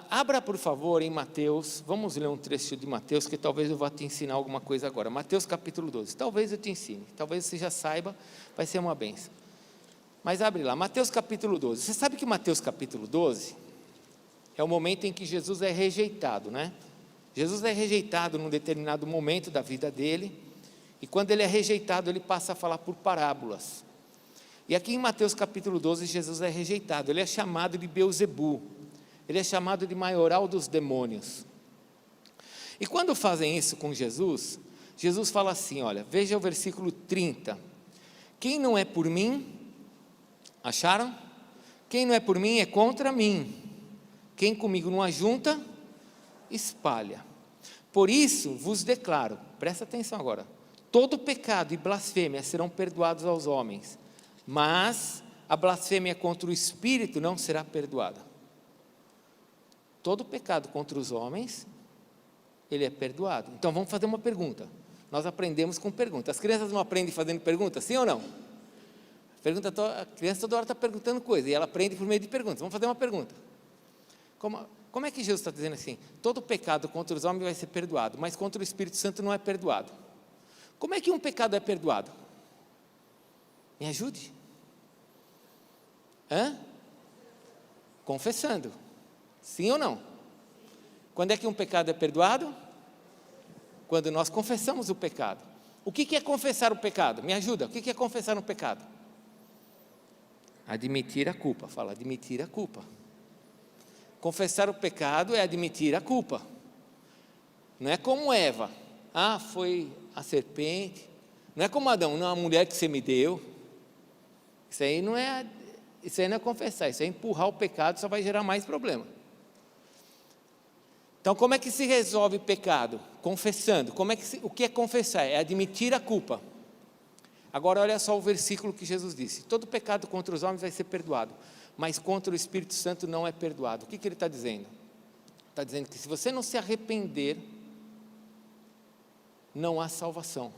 Abra por favor em Mateus, vamos ler um trecho de Mateus, que talvez eu vá te ensinar alguma coisa agora. Mateus capítulo 12, talvez eu te ensine, talvez você já saiba, vai ser uma bênção. Mas abre lá, Mateus capítulo 12, você sabe que Mateus capítulo 12, é o momento em que Jesus é rejeitado, né? Jesus é rejeitado num determinado momento da vida dele, e quando ele é rejeitado, ele passa a falar por parábolas. E aqui em Mateus capítulo 12, Jesus é rejeitado, ele é chamado de Beelzebu, ele é chamado de maioral dos demônios. E quando fazem isso com Jesus, Jesus fala assim, olha, veja o versículo 30, quem não é por mim, acharam? Quem não é por mim é contra mim. Quem comigo não ajunta, espalha. Por isso vos declaro, presta atenção agora, todo pecado e blasfêmia serão perdoados aos homens, mas a blasfêmia contra o Espírito não será perdoada. Todo pecado contra os homens, ele é perdoado. Então vamos fazer uma pergunta. Nós aprendemos com perguntas. As crianças não aprendem fazendo perguntas, sim ou não? A criança toda hora está perguntando coisa, e ela aprende por meio de perguntas. Vamos fazer uma pergunta. Como é que Jesus está dizendo assim? Todo pecado contra os homens vai ser perdoado, mas contra o Espírito Santo não é perdoado. Como é que um pecado é perdoado? Me ajude. Confessando. Sim ou não? Quando é que um pecado é perdoado? Quando nós confessamos o pecado. O que é confessar o pecado? Me ajuda, o que é confessar um pecado? Admitir a culpa, fala, admitir a culpa. Confessar o pecado é admitir a culpa. Não é como Eva, foi a serpente. Não é como Adão, não, a mulher que você me deu. Isso aí não é confessar, isso é empurrar o pecado, só vai gerar mais problema. Então como é que se resolve pecado? Confessando. O que é confessar? É admitir a culpa. Agora olha só o versículo que Jesus disse, todo pecado contra os homens vai ser perdoado, mas contra o Espírito Santo não é perdoado. O que ele está dizendo? Está dizendo que se você não se arrepender, não há salvação.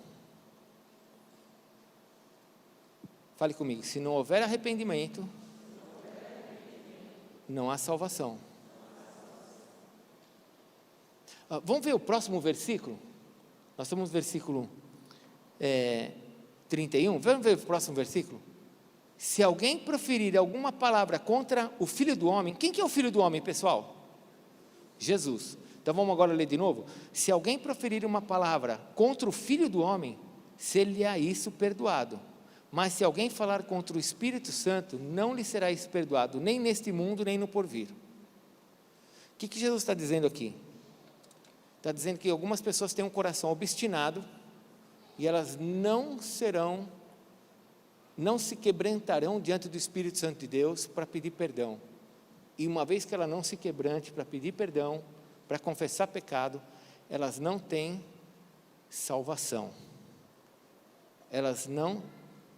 Fale comigo, se não houver arrependimento, não há salvação. Vamos ver o próximo versículo? Nós estamos no versículo 31, vamos ver o próximo versículo? Se alguém proferir alguma palavra contra o Filho do Homem, quem que é o Filho do Homem, pessoal? Jesus. Então vamos agora ler de novo. Se alguém proferir uma palavra contra o Filho do Homem, ser-lhe-á isso perdoado. Mas se alguém falar contra o Espírito Santo, não lhe será isso perdoado, nem neste mundo, nem no porvir. O que Jesus está dizendo aqui? Está dizendo que algumas pessoas têm um coração obstinado, e elas não serão não se quebrantarão diante do Espírito Santo de Deus para pedir perdão. E uma vez que ela não se quebrante para pedir perdão, para confessar pecado, elas não têm salvação. Elas não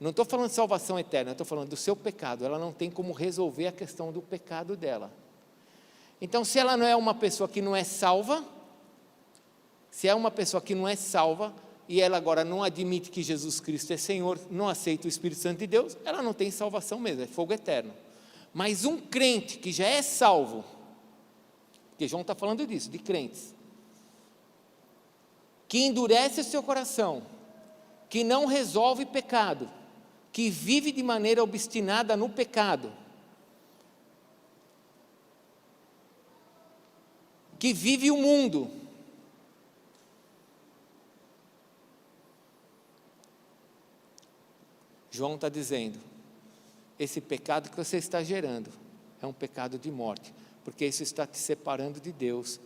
estou falando de salvação eterna, estou falando do seu pecado. Ela não tem como resolver a questão do pecado dela. Então, se ela não é uma pessoa que não é salva, se é uma pessoa que não é salva, e ela agora não admite que Jesus Cristo é Senhor, não aceita o Espírito Santo de Deus, ela não tem salvação mesmo, é fogo eterno. Mas um crente que já é salvo, porque João está falando disso, de crentes, que endurece o seu coração, que não resolve pecado, que vive de maneira obstinada no pecado, que vive o mundo, João está dizendo, esse pecado que você está gerando é um pecado de morte, porque isso está te separando de Deus.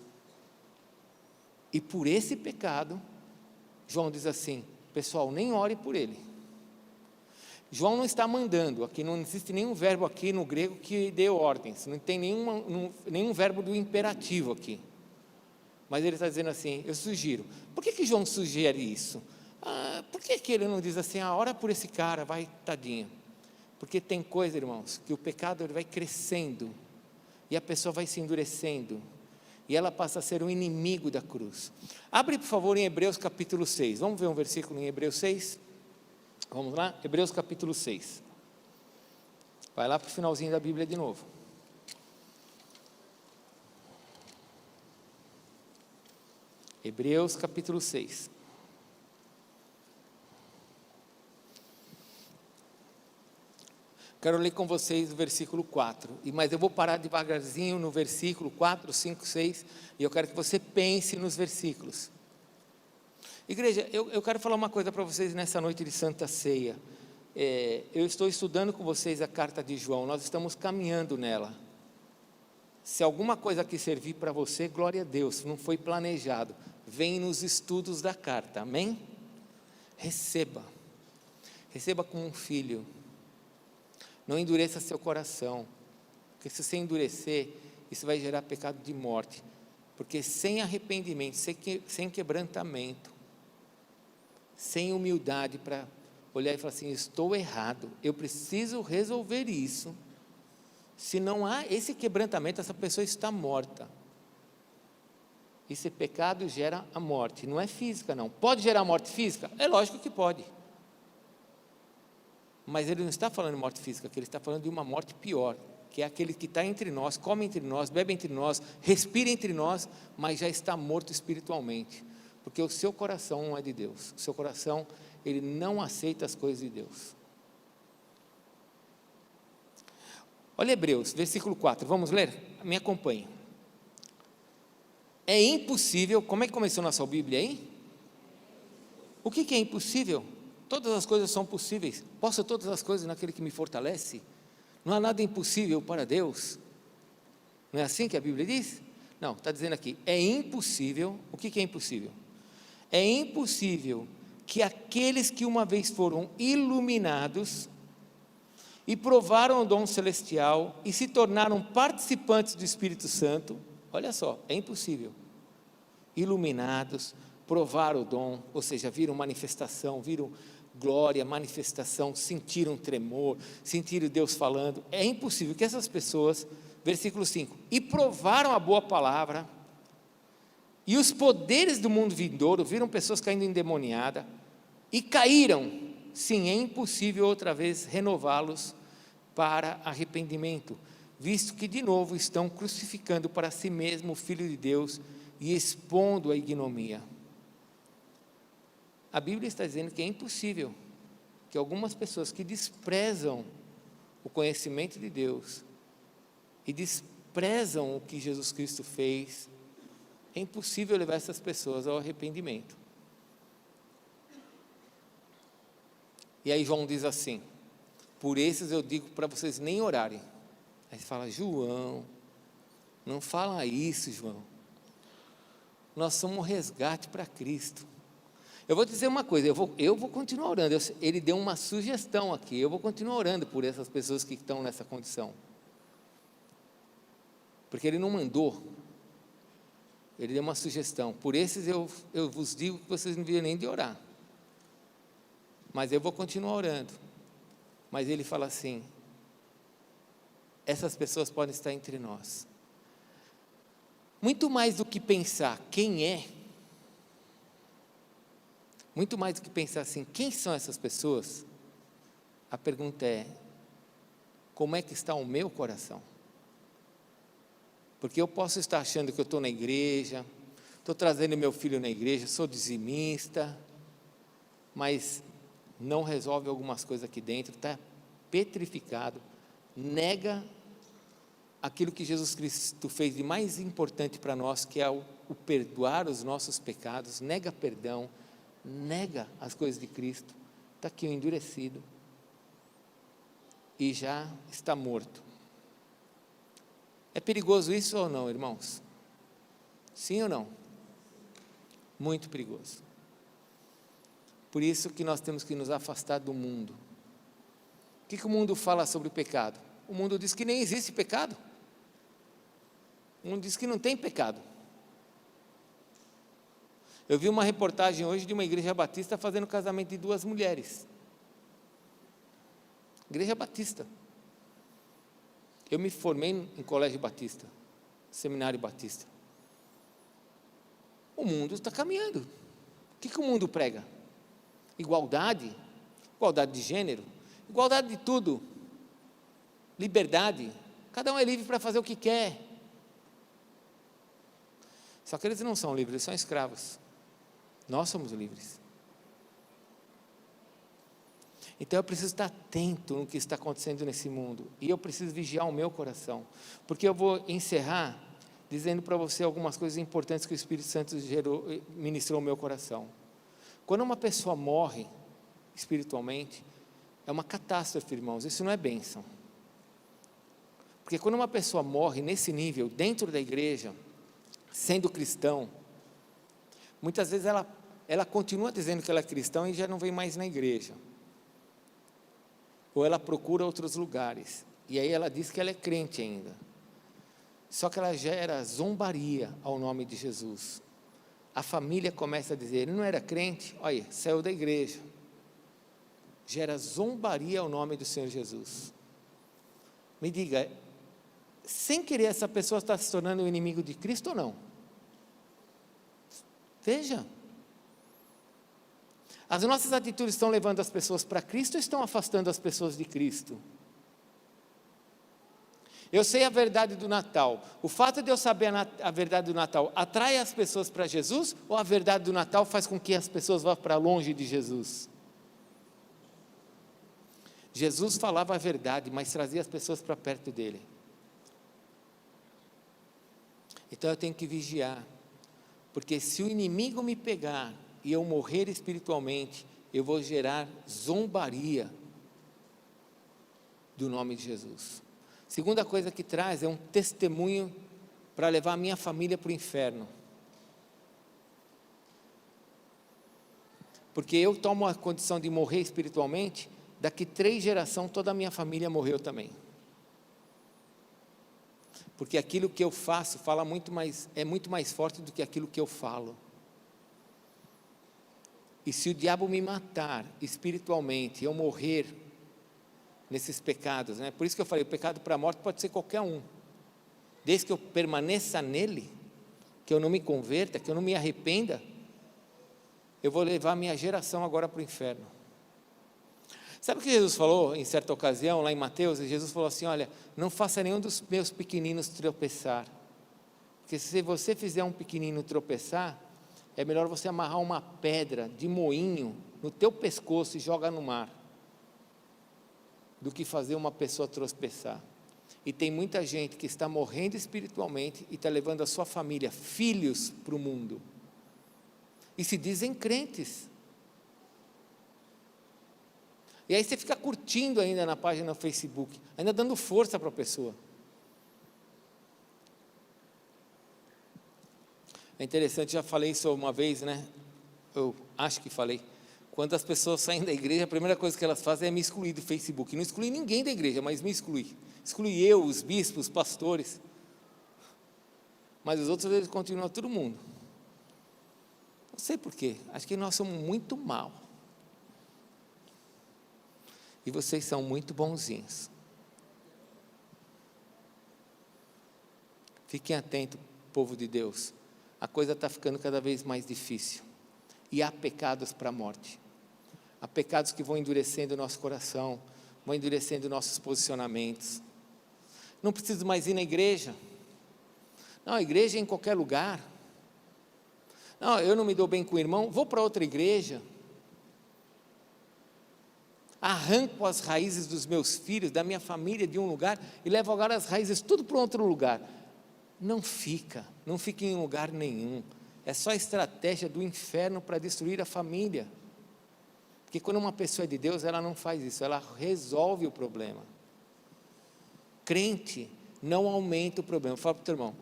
E por esse pecado, João diz assim, pessoal, nem ore por ele. João não está mandando, aqui não existe nenhum verbo aqui no grego que dê ordens, não tem nenhum verbo do imperativo aqui. Mas ele está dizendo assim, eu sugiro. Por que João sugere isso? Por que ele não diz assim, ora por esse cara, vai, tadinho? Porque tem coisa, irmãos, que o pecado ele vai crescendo, e a pessoa vai se endurecendo, e ela passa a ser um inimigo da cruz. Abre, por favor, em Hebreus capítulo 6, vamos ver um versículo em Hebreus 6? Vamos lá? Hebreus capítulo 6. Vai lá para o finalzinho da Bíblia de novo. Hebreus capítulo 6. Quero ler com vocês o versículo 4, mas eu vou parar devagarzinho no versículo 4, 5, 6, e eu quero que você pense nos versículos. Igreja, eu quero falar uma coisa para vocês nessa noite de Santa Ceia. Eu estou estudando com vocês a carta de João, nós estamos caminhando nela. Se alguma coisa aqui servir para você, glória a Deus, não foi planejado, vem nos estudos da carta, amém? Receba como um filho. Não endureça seu coração, porque se você endurecer, isso vai gerar pecado de morte, porque sem arrependimento, sem quebrantamento, sem humildade para olhar e falar assim, estou errado, eu preciso resolver isso, se não há esse quebrantamento, essa pessoa está morta. Esse pecado gera a morte, não é física não, pode gerar morte física? É lógico que pode. Mas ele não está falando de morte física, ele está falando de uma morte pior, que é aquele que está entre nós, come entre nós, bebe entre nós, respira entre nós, mas já está morto espiritualmente, porque o seu coração não é de Deus, o seu coração, ele não aceita as coisas de Deus. Olha Hebreus, versículo 4, vamos ler? Me acompanhe. É impossível, como é que começou na sua Bíblia aí? O que é impossível? Todas as coisas são possíveis, posso todas as coisas naquele que me fortalece, não há nada impossível para Deus, não é assim que a Bíblia diz? Não, está dizendo aqui, é impossível, o que é impossível? É impossível que aqueles que uma vez foram iluminados, e provaram o dom celestial, e se tornaram participantes do Espírito Santo, olha só, é impossível, iluminados, provaram o dom, ou seja, viram manifestação, viram glória, manifestação, sentiram tremor, sentiram Deus falando, é impossível que essas pessoas, versículo 5, e provaram a boa palavra, e os poderes do mundo vindouro, viram pessoas caindo endemoniadas, e caíram, sim, é impossível outra vez renová-los para arrependimento, visto que de novo estão crucificando para si mesmo o Filho de Deus, e expondo a ignomia. A Bíblia está dizendo que é impossível que algumas pessoas que desprezam o conhecimento de Deus e desprezam o que Jesus Cristo fez, é impossível levar essas pessoas ao arrependimento. E aí João diz assim, por esses eu digo para vocês nem orarem. Aí você fala, João, não fala isso, João. Nós somos um resgate para Cristo. Eu vou dizer uma coisa, eu vou continuar orando. Ele deu uma sugestão aqui, eu vou continuar orando por essas pessoas que estão nessa condição. Porque ele não mandou, ele deu uma sugestão. Por esses eu vos digo que vocês não deviam nem de orar. Mas eu vou continuar orando. Mas ele fala assim, essas pessoas podem estar entre nós. Muito mais do que pensar quem é, muito mais do que pensar assim, quem são essas pessoas? A pergunta é, como é que está o meu coração? Porque eu posso estar achando que eu estou na igreja, estou trazendo meu filho na igreja, sou dizimista, mas não resolve algumas coisas aqui dentro, está petrificado, nega aquilo que Jesus Cristo fez de mais importante para nós, que é o perdoar os nossos pecados, nega perdão, nega as coisas de Cristo, está aqui endurecido, e já está morto. É perigoso isso ou não, irmãos? Sim ou não? Muito perigoso. Por isso que nós temos que nos afastar do mundo. O que o mundo fala sobre o pecado? O mundo diz que nem existe pecado. O mundo diz que não tem pecado. Eu vi uma reportagem hoje de uma igreja batista fazendo casamento de 2 mulheres. Igreja batista. Eu me formei em colégio batista, seminário batista. O mundo está caminhando. O que o mundo prega? Igualdade, igualdade de gênero, igualdade de tudo, liberdade, cada um é livre para fazer o que quer. Só que eles não são livres, eles são escravos. Nós somos livres. Então eu preciso estar atento no que está acontecendo nesse mundo, e eu preciso vigiar o meu coração, porque eu vou encerrar dizendo para você algumas coisas importantes que o Espírito Santo ministrou ao meu coração. Quando uma pessoa morre espiritualmente, é uma catástrofe, irmãos, isso não é bênção. Porque quando uma pessoa morre nesse nível, dentro da igreja, sendo cristão, muitas vezes ela continua dizendo que ela é cristã e já não vem mais na igreja. Ou ela procura outros lugares, e aí ela diz que ela é crente ainda. Só que ela gera zombaria ao nome de Jesus. A família começa a dizer, ele não era crente, olha, saiu da igreja. Gera zombaria ao nome do Senhor Jesus. Me diga, sem querer essa pessoa está se tornando um inimigo de Cristo ou não? Veja. As nossas atitudes estão levando as pessoas para Cristo ou estão afastando as pessoas de Cristo? Eu sei a verdade do Natal. O fato de eu saber a verdade do Natal atrai as pessoas para Jesus, ou a verdade do Natal faz com que as pessoas vá para longe de Jesus? Jesus falava a verdade, mas trazia as pessoas para perto dele. Então eu tenho que vigiar, porque se o inimigo me pegar e eu morrer espiritualmente, eu vou gerar zombaria do nome de Jesus. Segunda coisa que traz é um testemunho para levar a minha família para o inferno. Porque eu tomo a condição de morrer espiritualmente, daqui 3 gerações toda a minha família morreu também. Porque aquilo que eu faço é muito mais forte do que aquilo que eu falo. E se o diabo me matar espiritualmente, eu morrer nesses pecados, né? Por isso que eu falei, o pecado para a morte pode ser qualquer um, desde que eu permaneça nele, que eu não me converta, que eu não me arrependa, eu vou levar a minha geração agora para o inferno. Sabe o que Jesus falou em certa ocasião, lá em Mateus? Jesus falou assim, olha, não faça nenhum dos meus pequeninos tropeçar, porque se você fizer um pequenino tropeçar, é melhor você amarrar uma pedra de moinho no teu pescoço e jogar no mar, do que fazer uma pessoa tropeçar. E tem muita gente que está morrendo espiritualmente e está levando a sua família, filhos, para o mundo, e se dizem crentes. E aí você fica curtindo ainda na página no Facebook, ainda dando força para a pessoa. É interessante, já falei isso uma vez, né? eu acho que falei, quando as pessoas saem da igreja, a primeira coisa que elas fazem é me excluir do Facebook. Não excluir ninguém da igreja, mas me excluir. Excluir eu, os bispos, os pastores. Mas os outros, eles continuam todo mundo. Não sei porquê, acho que nós somos muito mal. E vocês são muito bonzinhos. Fiquem atentos, povo de Deus. A coisa está ficando cada vez mais difícil. E há pecados para a morte. Há pecados que vão endurecendo o nosso coração, vão endurecendo nossos posicionamentos. Não preciso mais ir na igreja. Não, a igreja é em qualquer lugar. Não, eu não me dou bem com o irmão, vou para outra igreja. Arranco as raízes dos meus filhos, da minha família, de um lugar, e levo agora as raízes tudo para outro lugar. Não fica em lugar nenhum. É só estratégia do inferno para destruir a família. Porque quando uma pessoa é de Deus, ela não faz isso, ela resolve o problema. Crente não aumenta o problema. Fala para o teu irmão,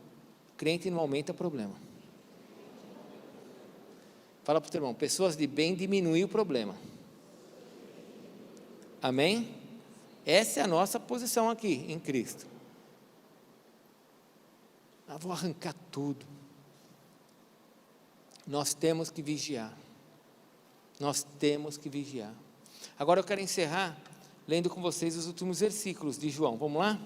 crente não aumenta o problema. Fala para o teu irmão, pessoas de bem diminuem o problema. Amém? Essa é a nossa posição aqui em Cristo. Eu vou arrancar tudo. Nós temos que vigiar. Nós temos que vigiar. Agora eu quero encerrar lendo com vocês os últimos versículos de João. Vamos lá?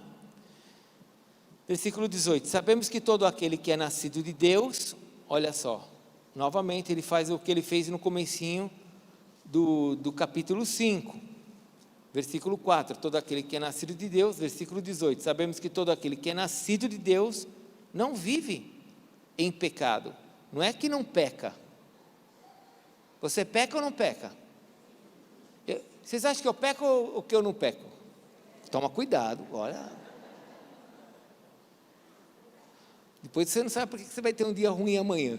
Versículo 18. Sabemos que todo aquele que é nascido de Deus, olha só, novamente ele faz o que ele fez no comecinho do capítulo 5. Versículo 4. Todo aquele que é nascido de Deus, versículo 18. Sabemos que todo aquele que é nascido de Deus não vive em pecado. Não é que não peca. Você peca ou não peca? Vocês acham que eu peco ou que eu não peco? Toma cuidado, olha. Depois você não sabe porque você vai ter um dia ruim amanhã.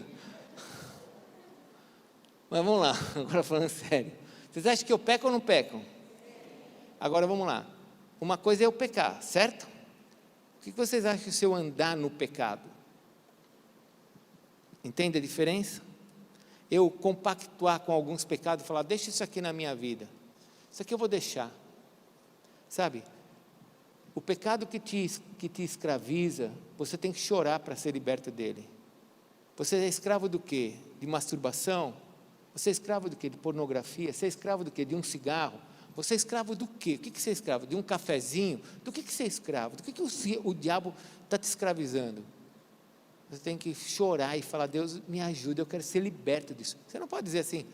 Mas vamos lá, agora falando sério. Vocês acham que eu peco ou não peco? Agora vamos lá. Uma coisa é eu pecar, certo? O que vocês acham se eu andar no pecado? Entende a diferença? Eu compactuar com alguns pecados e falar, deixa isso aqui na minha vida. Isso aqui eu vou deixar. Sabe? O pecado que te escraviza, você tem que chorar para ser liberto dele. Você é escravo do quê? De masturbação? Você é escravo do quê? De pornografia? Você é escravo do quê? De um cigarro? Você é escravo do quê? O que você é escravo? De um cafezinho? Do que você é escravo? Do que o diabo está te escravizando? Você tem que chorar e falar, Deus me ajuda, eu quero ser liberto disso. Você não pode dizer assim,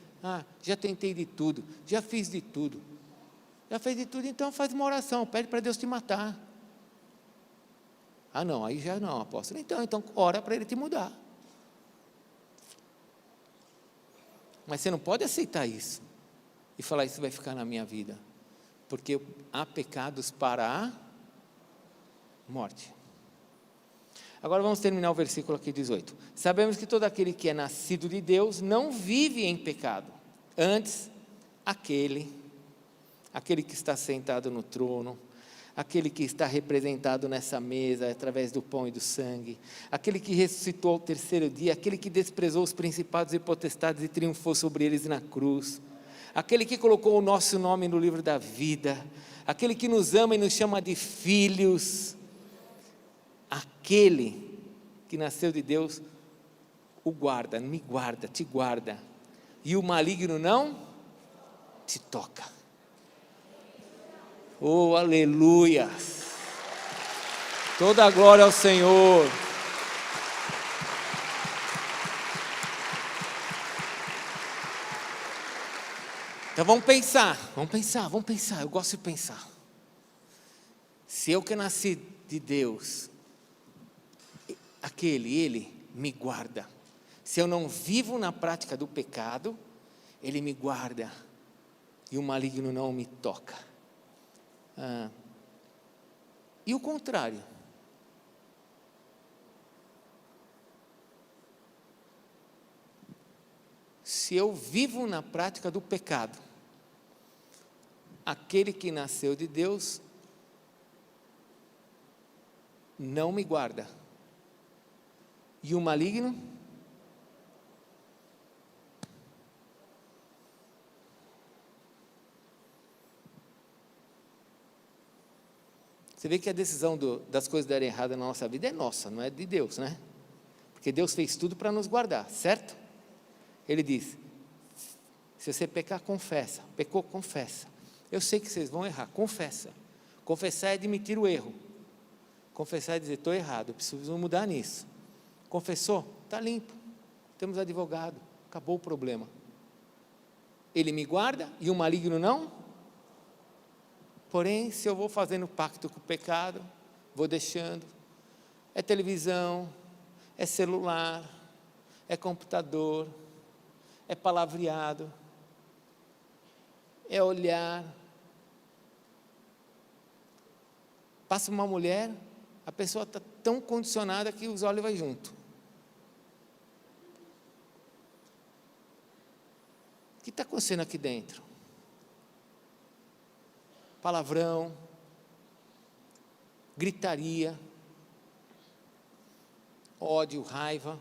já tentei de tudo, já fiz de tudo. Já fez de tudo, então faz uma oração, pede para Deus te matar. Não, aí já não, apóstolo. Então ora para ele te mudar. Mas você não pode aceitar isso e falar, isso vai ficar na minha vida. Porque há pecados para a morte. Agora vamos terminar o versículo aqui 18. Sabemos que todo aquele que é nascido de Deus não vive em pecado. Antes, aquele que está sentado no trono, aquele que está representado nessa mesa através do pão e do sangue, aquele que ressuscitou ao terceiro dia, aquele que desprezou os principados e potestades e triunfou sobre eles na cruz, aquele que colocou o nosso nome no livro da vida, aquele que nos ama e nos chama de filhos, aquele que nasceu de Deus, o guarda, me guarda, te guarda, e o maligno não te toca. Oh, aleluia! Toda a glória ao Senhor. Então vamos pensar, eu gosto de pensar. Se eu que nasci de Deus, ele me guarda. Se eu não vivo na prática do pecado, ele me guarda, e o maligno não me toca. E o contrário? Se eu vivo na prática do pecado, aquele que nasceu de Deus não me guarda, e o maligno Você vê que a decisão das coisas darem errado na nossa vida é nossa, não é de Deus, né? Porque Deus fez tudo para nos guardar, certo? Ele diz, se você pecar, confessa. Pecou, confessa. Eu sei que vocês vão errar, confessa. Confessar é admitir o erro. Confessar é dizer, estou errado, eu preciso mudar nisso. Confessou? Está limpo. Temos advogado, acabou o problema. Ele me guarda e o maligno não? Porém, se eu vou fazendo pacto com o pecado, vou deixando, é televisão, é celular, é computador, é palavreado, é olhar. Passa uma mulher, a pessoa está tão condicionada que os olhos vão junto. O que está acontecendo aqui dentro? Palavrão, gritaria, ódio, raiva.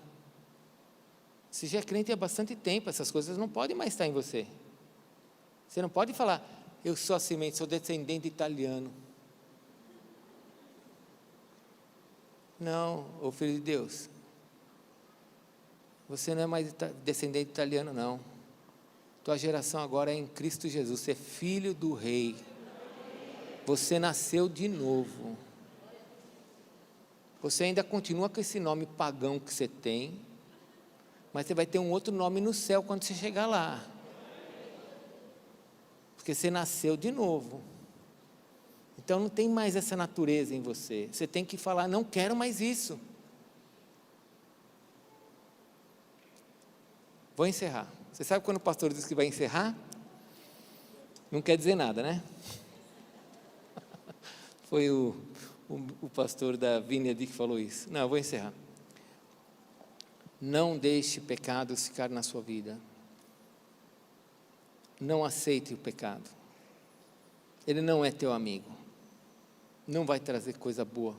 Você já é crente há bastante tempo, essas coisas não podem mais estar em você. Você não pode falar, eu sou a semente, sou descendente italiano. Não, ô filho de Deus, você não é mais descendente italiano, não. Tua geração agora é em Cristo Jesus, você é filho do rei. Você nasceu de novo. Você ainda continua com esse nome pagão que você tem, mas você vai ter um outro nome no céu quando você chegar lá. Porque você nasceu de novo. Então não tem mais essa natureza em você. Você tem que falar, não quero mais isso. Vou encerrar. Você sabe quando o pastor diz que vai encerrar? Não quer dizer nada, né? Foi o pastor da Vineyard que falou isso. Não, eu vou encerrar. Não deixe pecados ficar na sua vida. Não aceite o pecado. Ele não é teu amigo. Não vai trazer coisa boa.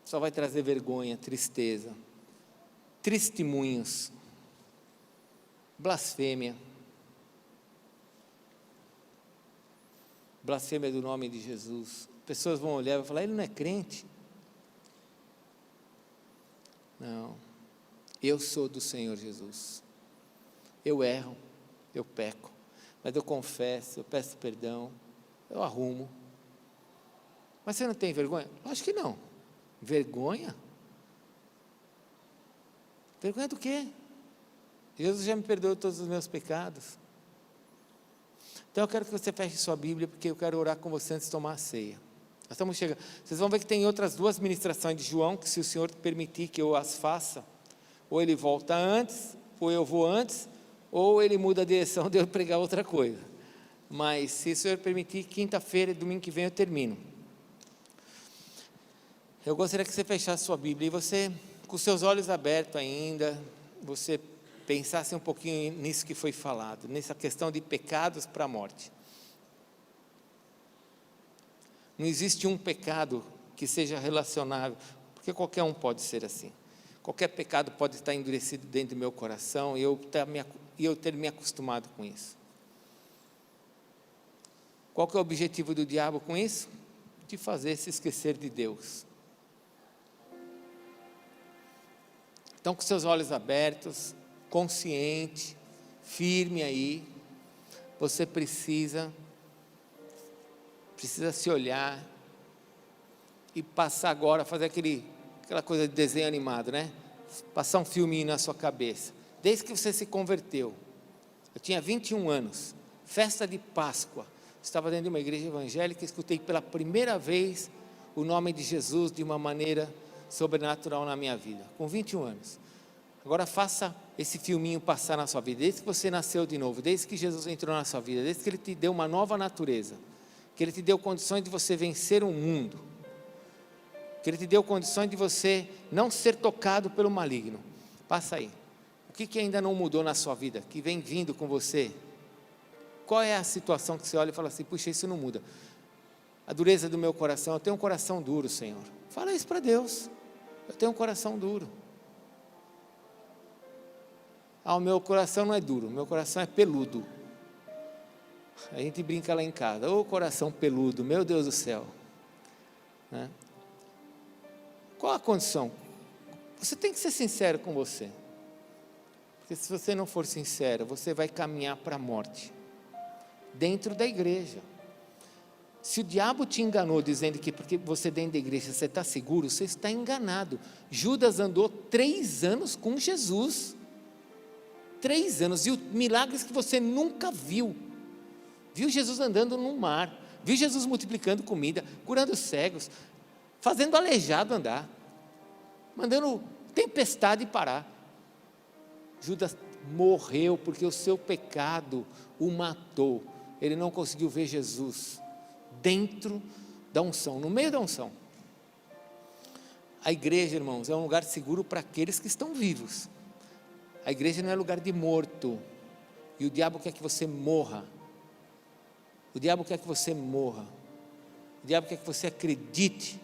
Só vai trazer vergonha, tristeza, testemunhos, blasfêmia. Blasfêmia do nome de Jesus. Pessoas vão olhar e vão falar, ele não é crente? Não. Eu sou do Senhor Jesus. Eu erro, eu peco, mas eu confesso, eu peço perdão, eu arrumo. Mas você não tem vergonha? Acho que não. Vergonha? Vergonha do quê? Jesus já me perdoou todos os meus pecados. Então eu quero que você feche sua Bíblia, porque eu quero orar com você antes de tomar a ceia. Nós estamos chegando. Vocês vão ver que tem outras duas ministrações de João, que se o Senhor permitir que eu as faça, ou ele volta antes, ou eu vou antes, ou ele muda a direção de eu pregar outra coisa. Mas se o Senhor permitir, quinta-feira, domingo que vem eu termino. Eu gostaria que você fechasse sua Bíblia e você, com seus olhos abertos ainda, você pensasse um pouquinho nisso que foi falado, nessa questão de pecados para a morte. Não existe um pecado que seja relacionável, porque qualquer um pode ser assim. Qualquer pecado pode estar endurecido dentro do meu coração e eu ter me acostumado com isso. Qual que é o objetivo do diabo com isso? De fazer se esquecer de Deus. Então, com seus olhos abertos, consciente, firme aí, você precisa se olhar e passar agora, fazer aquela coisa de desenho animado, né? Passar um filminho na sua cabeça. Desde que você se converteu, eu tinha 21 anos, festa de Páscoa, estava dentro de uma igreja evangélica, escutei pela primeira vez o nome de Jesus de uma maneira sobrenatural na minha vida, com 21 anos. Agora faça esse filminho passar na sua vida, desde que você nasceu de novo, desde que Jesus entrou na sua vida, desde que Ele te deu uma nova natureza, que Ele te deu condições de você vencer o mundo, que Ele te deu condições de você não ser tocado pelo maligno. Passa aí. O que ainda não mudou na sua vida, que vem vindo com você? Qual é a situação que você olha e fala assim, puxa, isso não muda? A dureza do meu coração, eu tenho um coração duro, Senhor. Fala isso para Deus. Eu tenho um coração duro. O meu coração não é duro, o meu coração é peludo. A gente brinca lá em casa, ô coração peludo, meu Deus do céu. né? Qual a condição? Você tem que ser sincero com você. Porque se você não for sincero, você vai caminhar para a morte. Dentro da igreja. Se o diabo te enganou dizendo que porque você dentro da igreja você está seguro, você está enganado. Judas andou 3 anos com Jesus. 3 anos, viu milagres que você nunca viu. Viu Jesus andando no mar, viu Jesus multiplicando comida, curando cegos, fazendo aleijado andar, mandando tempestade parar. Judas morreu porque o seu pecado o matou. Ele não conseguiu ver Jesus dentro da unção, no meio da unção. A igreja, irmãos, é um lugar seguro para aqueles que estão vivos. A igreja não é lugar de morto. E o diabo quer que você morra. O diabo quer que você morra. O diabo quer que você acredite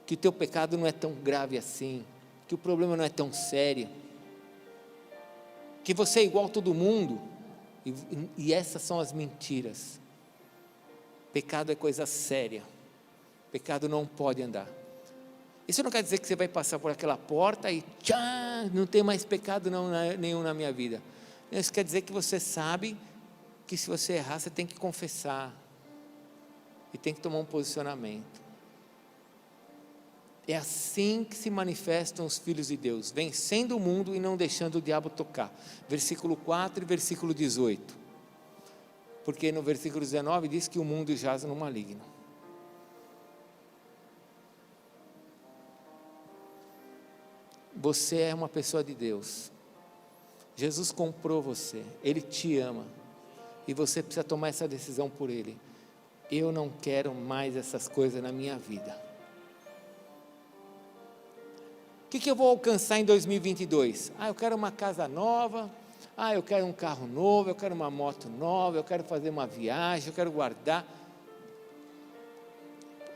que o teu pecado não é tão grave assim, que o problema não é tão sério, que você é igual a todo mundo. E essas são as mentiras. Pecado é coisa séria. Pecado não pode andar. Isso não quer dizer que você vai passar por aquela porta e tchá, não tem mais pecado nenhum na minha vida. Isso quer dizer que você sabe que se você errar, você tem que confessar. E tem que tomar um posicionamento. É assim que se manifestam os filhos de Deus, vencendo o mundo e não deixando o diabo tocar. Versículo 4 e versículo 18. Porque no versículo 19 diz que o mundo jaz no maligno. Você é uma pessoa de Deus. Jesus comprou você, Ele te ama. E você precisa tomar essa decisão por Ele. Eu não quero mais essas coisas na minha vida. O que eu vou alcançar em 2022? Eu quero uma casa nova, eu quero um carro novo, eu quero uma moto nova, eu quero fazer uma viagem, eu quero guardar.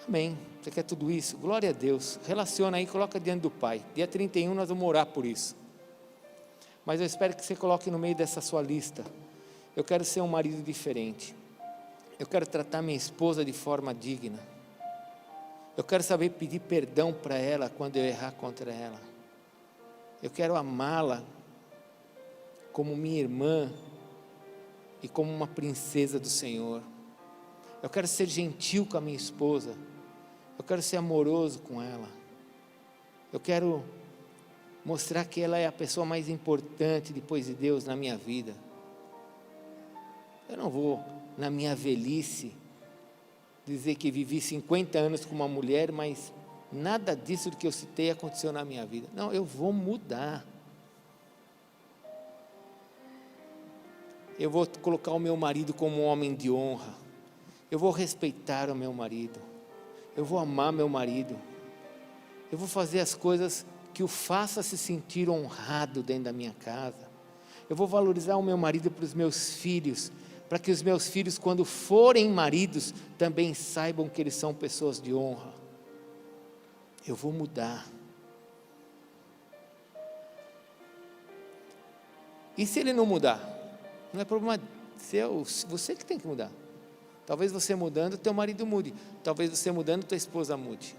Amém, você quer tudo isso? Glória a Deus, relaciona aí, coloca diante do Pai. Dia 31 nós vamos orar por isso. Mas eu espero que você coloque no meio dessa sua lista. Eu quero ser um marido diferente. Eu quero tratar minha esposa de forma digna. Eu quero saber pedir perdão para ela quando eu errar contra ela. Eu quero amá-la como minha irmã e como uma princesa do Senhor. Eu quero ser gentil com a minha esposa. Eu quero ser amoroso com ela. Eu quero mostrar que ela é a pessoa mais importante depois de Deus na minha vida. Eu não vou, na minha velhice, dizer que vivi 50 anos com uma mulher, mas nada disso do que eu citei aconteceu na minha vida. Não, eu vou mudar. Eu vou colocar o meu marido como um homem de honra. Eu vou respeitar o meu marido. Eu vou amar meu marido. Eu vou fazer as coisas que o faça se sentir honrado dentro da minha casa. Eu vou valorizar o meu marido para os meus filhos, para que os meus filhos, quando forem maridos, também saibam que eles são pessoas de honra. Eu vou mudar. E se ele não mudar? Não é problema seu, você que tem que mudar. Talvez você mudando, teu marido mude. Talvez você mudando, tua esposa mude.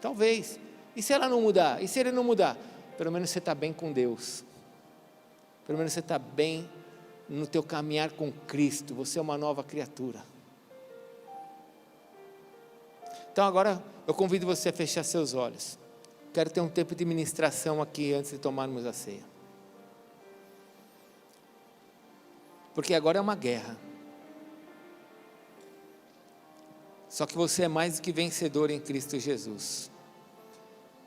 Talvez. E se ela não mudar? E se ele não mudar? Pelo menos você está bem com Deus. Pelo menos você está bem no teu caminhar com Cristo. Você é uma nova criatura. Então agora eu convido você a fechar seus olhos. Quero ter um tempo de ministração aqui antes de tomarmos a ceia. Porque agora é uma guerra. Só que você é mais do que vencedor em Cristo Jesus.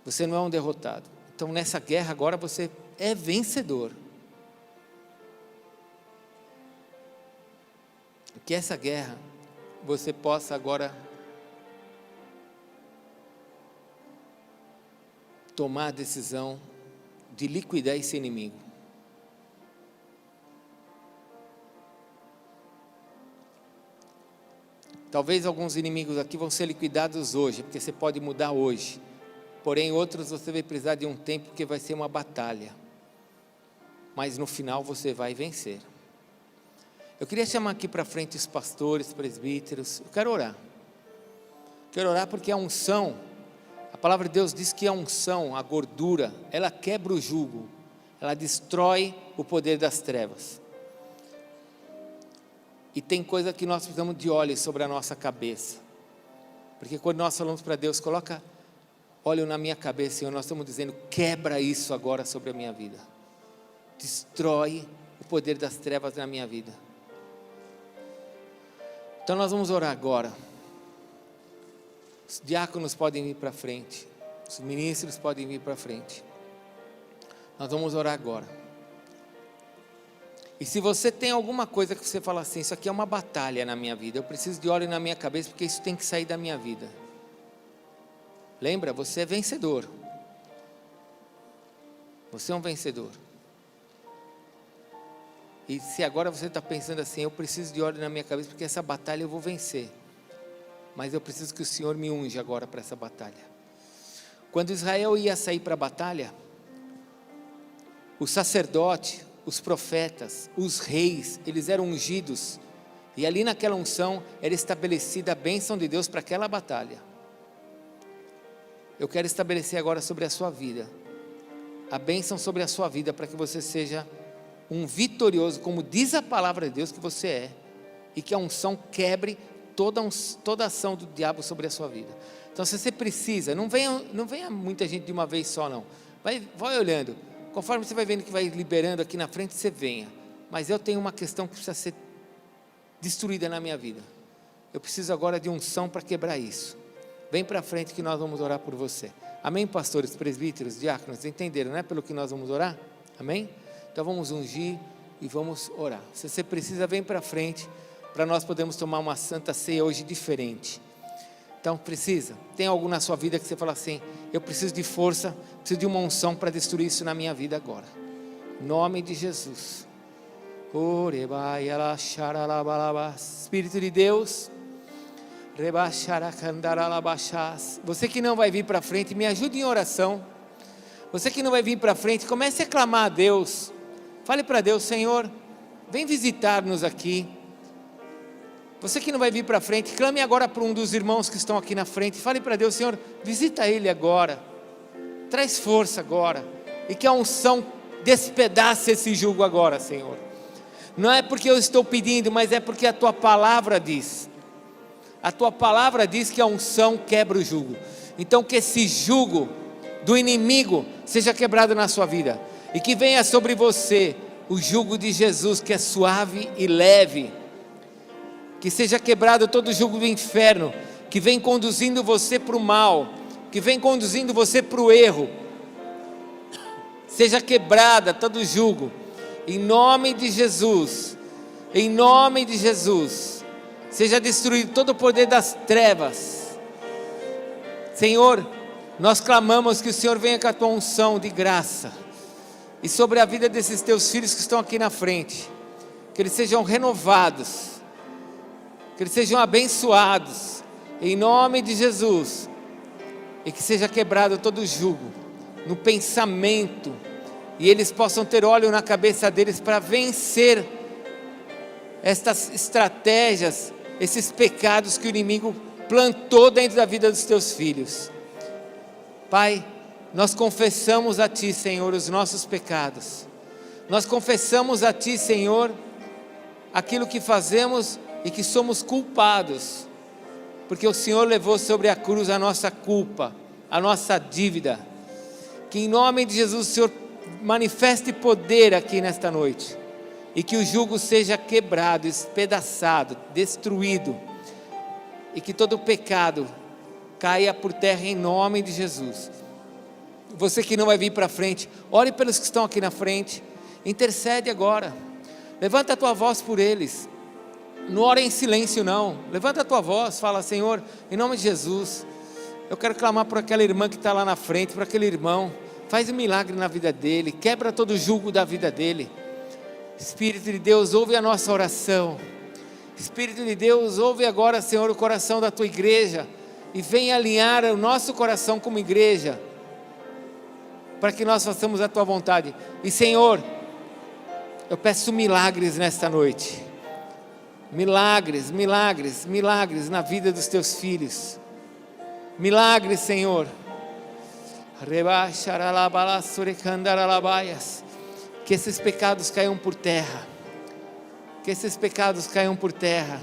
Você não é um derrotado. Então nessa guerra agora você é vencedor. Que essa guerra você possa agora tomar a decisão de liquidar esse inimigo. Talvez alguns inimigos aqui vão ser liquidados hoje, porque você pode mudar hoje. Porém, outros você vai precisar de um tempo, porque vai ser uma batalha. Mas no final você vai vencer. Eu queria chamar aqui para frente os pastores, presbíteros. Eu quero orar. Quero orar porque a unção, a palavra de Deus diz que a unção, a gordura, ela quebra o jugo, ela destrói o poder das trevas. E tem coisa que nós precisamos de óleo sobre a nossa cabeça, porque quando nós falamos para Deus, coloca óleo na minha cabeça, Senhor, nós estamos dizendo, quebra isso agora sobre a minha vida, destrói o poder das trevas na minha vida. Então nós vamos orar agora. Os diáconos podem vir para frente, os ministros podem vir para frente. Nós vamos orar agora. E se você tem alguma coisa que você fala assim, isso aqui é uma batalha na minha vida, eu preciso de óleo na minha cabeça porque isso tem que sair da minha vida. Lembra, você é vencedor. Você é um vencedor. E se agora você está pensando assim, eu preciso de óleo na minha cabeça porque essa batalha eu vou vencer. Mas eu preciso que o Senhor me unja agora para essa batalha. Quando Israel ia sair para a batalha, o sacerdote, os profetas, os reis, eles eram ungidos. E ali naquela unção era estabelecida a bênção de Deus para aquela batalha. Eu quero estabelecer agora sobre a sua vida, a bênção sobre a sua vida, para que você seja um vitorioso, como diz a palavra de Deus que você é, e que a unção quebre toda a ação do diabo sobre a sua vida. Então se você precisa, não venha muita gente de uma vez só não, vai olhando, conforme você vai vendo que vai liberando aqui na frente, você venha. Mas eu tenho uma questão que precisa ser destruída na minha vida, eu preciso agora de unção para quebrar isso. Vem para frente que nós vamos orar por você. Amém, pastores, presbíteros, diáconos, entenderam, né, pelo que nós vamos orar? Amém? Então vamos ungir e vamos orar. Se você precisa, vem para frente, para nós podermos tomar uma santa ceia hoje diferente. Então precisa, tem algo na sua vida que você fala assim, eu preciso de força, preciso de uma unção para destruir isso na minha vida agora. Em nome de Jesus. Espírito de Deus, você que não vai vir para frente, me ajude em oração. Você que não vai vir para frente, comece a clamar a Deus. Fale para Deus, Senhor, vem visitar-nos aqui. Você que não vai vir para frente, clame agora para um dos irmãos que estão aqui na frente. Fale para Deus, Senhor, visita ele agora. Traz força agora. E que a unção despedace esse jugo agora, Senhor. Não é porque eu estou pedindo, mas é porque a Tua palavra diz. A Tua palavra diz que a unção quebra o jugo. Então que esse jugo do inimigo seja quebrado na sua vida. E que venha sobre você o jugo de Jesus, que é suave e leve. Que seja quebrado todo o jugo do inferno, que vem conduzindo você para o mal, que vem conduzindo você para o erro. Seja quebrada todo o jugo, em nome de Jesus, em nome de Jesus. Seja destruído todo o poder das trevas. Senhor, nós clamamos que o Senhor venha com a Tua unção de graça, e sobre a vida desses Teus filhos que estão aqui na frente, que eles sejam renovados, que eles sejam abençoados, em nome de Jesus, e que seja quebrado todo o jugo, no pensamento, e eles possam ter óleo na cabeça deles para vencer estas estratégias, esses pecados que o inimigo plantou dentro da vida dos Teus filhos. Pai, nós confessamos a Ti, Senhor, os nossos pecados. Nós confessamos a Ti, Senhor, aquilo que fazemos e que somos culpados, porque o Senhor levou sobre a cruz a nossa culpa, a nossa dívida. Que em nome de Jesus o Senhor manifeste poder aqui nesta noite, e que o jugo seja quebrado, espedaçado, destruído, e que todo pecado caia por terra em nome de Jesus. Você que não vai vir para frente, ore pelos que estão aqui na frente, intercede agora, levanta a tua voz por eles, não ore em silêncio não, levanta a tua voz, fala: Senhor, em nome de Jesus, eu quero clamar por aquela irmã que está lá na frente, por aquele irmão, faz um milagre na vida dele, quebra todo o jugo da vida dele. Espírito de Deus, ouve a nossa oração. Espírito de Deus, ouve agora, Senhor, o coração da Tua igreja, e vem alinhar o nosso coração como igreja, para que nós façamos a Tua vontade. E Senhor, eu peço milagres nesta noite, milagres, milagres, milagres na vida dos Teus filhos, Milagre, Senhor. Que esses pecados caiam por terra. Que esses pecados caiam por terra.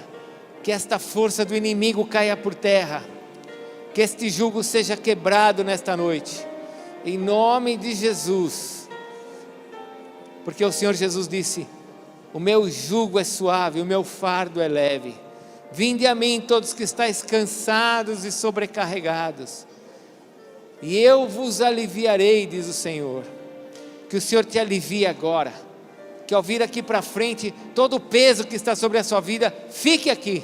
Que esta força do inimigo caia por terra. Que este jugo seja quebrado nesta noite. Em nome de Jesus. Porque o Senhor Jesus disse: o meu jugo é suave, o meu fardo é leve. Vinde a mim todos que estáis cansados e sobrecarregados, e eu vos aliviarei, diz o Senhor. Que o Senhor te alivie agora. Que ao vir aqui para frente, todo o peso que está sobre a sua vida, fique aqui.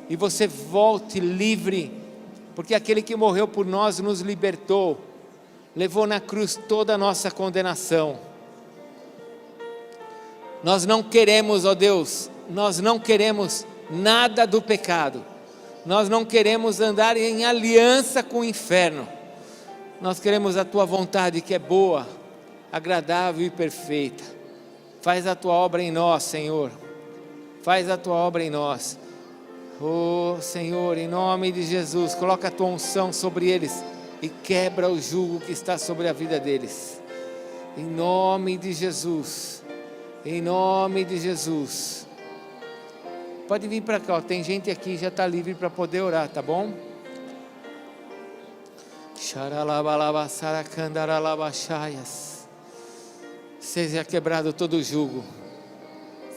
E você volte livre. Porque aquele que morreu por nós nos libertou. Levou na cruz toda a nossa condenação. Nós não queremos, ó Deus, nós não queremos nada do pecado. Nós não queremos andar em aliança com o inferno. Nós queremos a Tua vontade, que é boa, agradável e perfeita. Faz a Tua obra em nós, Senhor. Faz a Tua obra em nós. Oh Senhor, em nome de Jesus, coloca a Tua unção sobre eles e quebra o jugo que está sobre a vida deles. Em nome de Jesus. Em nome de Jesus. Pode vir para cá, ó. Tem gente aqui que já está livre para poder orar, tá bom? Seja quebrado todo o jugo.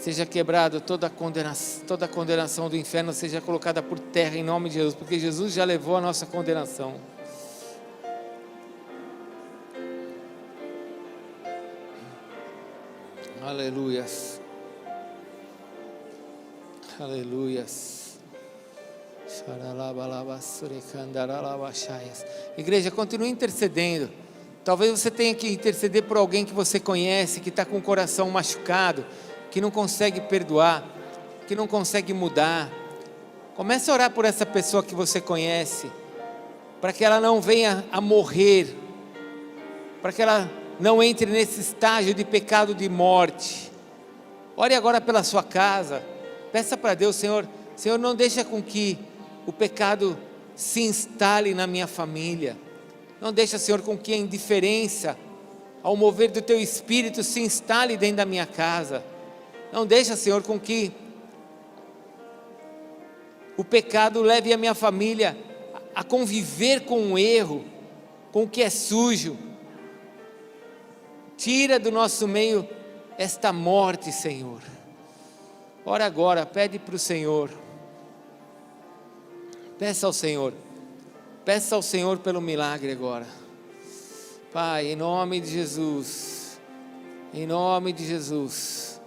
Seja quebrado toda a condenação do inferno, seja colocada por terra em nome de Jesus, porque Jesus já levou a nossa condenação. Aleluias. Aleluias. Igreja, continue intercedendo. Talvez você tenha que interceder por alguém que você conhece, que está com o coração machucado, que não consegue perdoar, que não consegue mudar. Comece a orar por essa pessoa que você conhece, para que ela não venha a morrer, para que ela não entre nesse estágio de pecado de morte. Ore agora pela sua casa. Peça para Deus: Senhor, não deixa com que o pecado se instale na minha família. Não deixa, Senhor, com que a indiferença ao mover do Teu Espírito se instale dentro da minha casa. Não deixa, Senhor, com que o pecado leve a minha família a conviver com o erro, com o que é sujo. Tira do nosso meio esta morte, Senhor. Ora agora, pede para o Senhor. Peça ao Senhor. Peça ao Senhor pelo milagre agora. Pai, em nome de Jesus. Em nome de Jesus.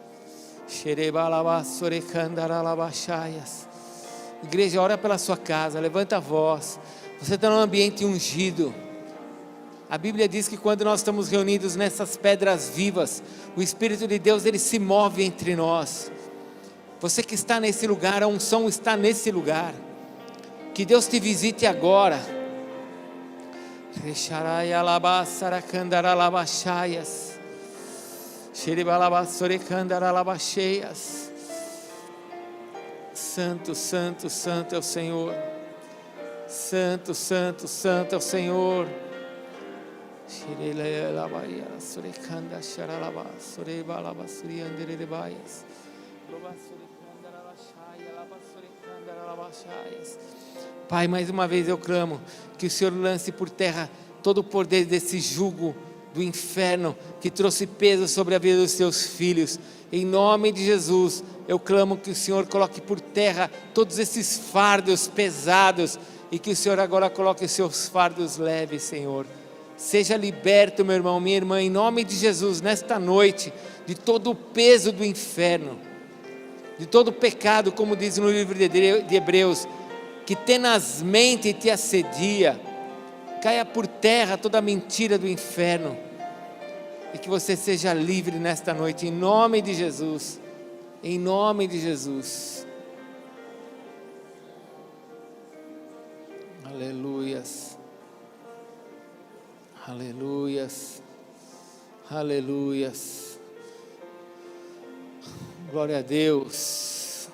Igreja, ora pela sua casa. Levanta a voz. Você está num ambiente ungido. A Bíblia diz que quando nós estamos reunidos nessas pedras vivas, o Espírito de Deus, ele se move entre nós. Você que está nesse lugar, a unção está nesse lugar. Que Deus te visite agora. Santo, santo, santo é o Senhor. Santo, santo, santo é o Senhor. Pai, mais uma vez eu clamo que o Senhor lance por terra todo o poder desse jugo do inferno que trouxe peso sobre a vida dos seus filhos. Em nome de Jesus, eu clamo que o Senhor coloque por terra todos esses fardos pesados e que o Senhor agora coloque os seus fardos leves, Senhor. Seja liberto, meu irmão, minha irmã, em nome de Jesus, nesta noite, de todo o peso do inferno, de todo o pecado, como diz no livro de Hebreus, que tenazmente te assedia. Caia por terra toda a mentira do inferno, e que você seja livre nesta noite, em nome de Jesus, em nome de Jesus. Aleluias, aleluias, aleluias, glória a Deus.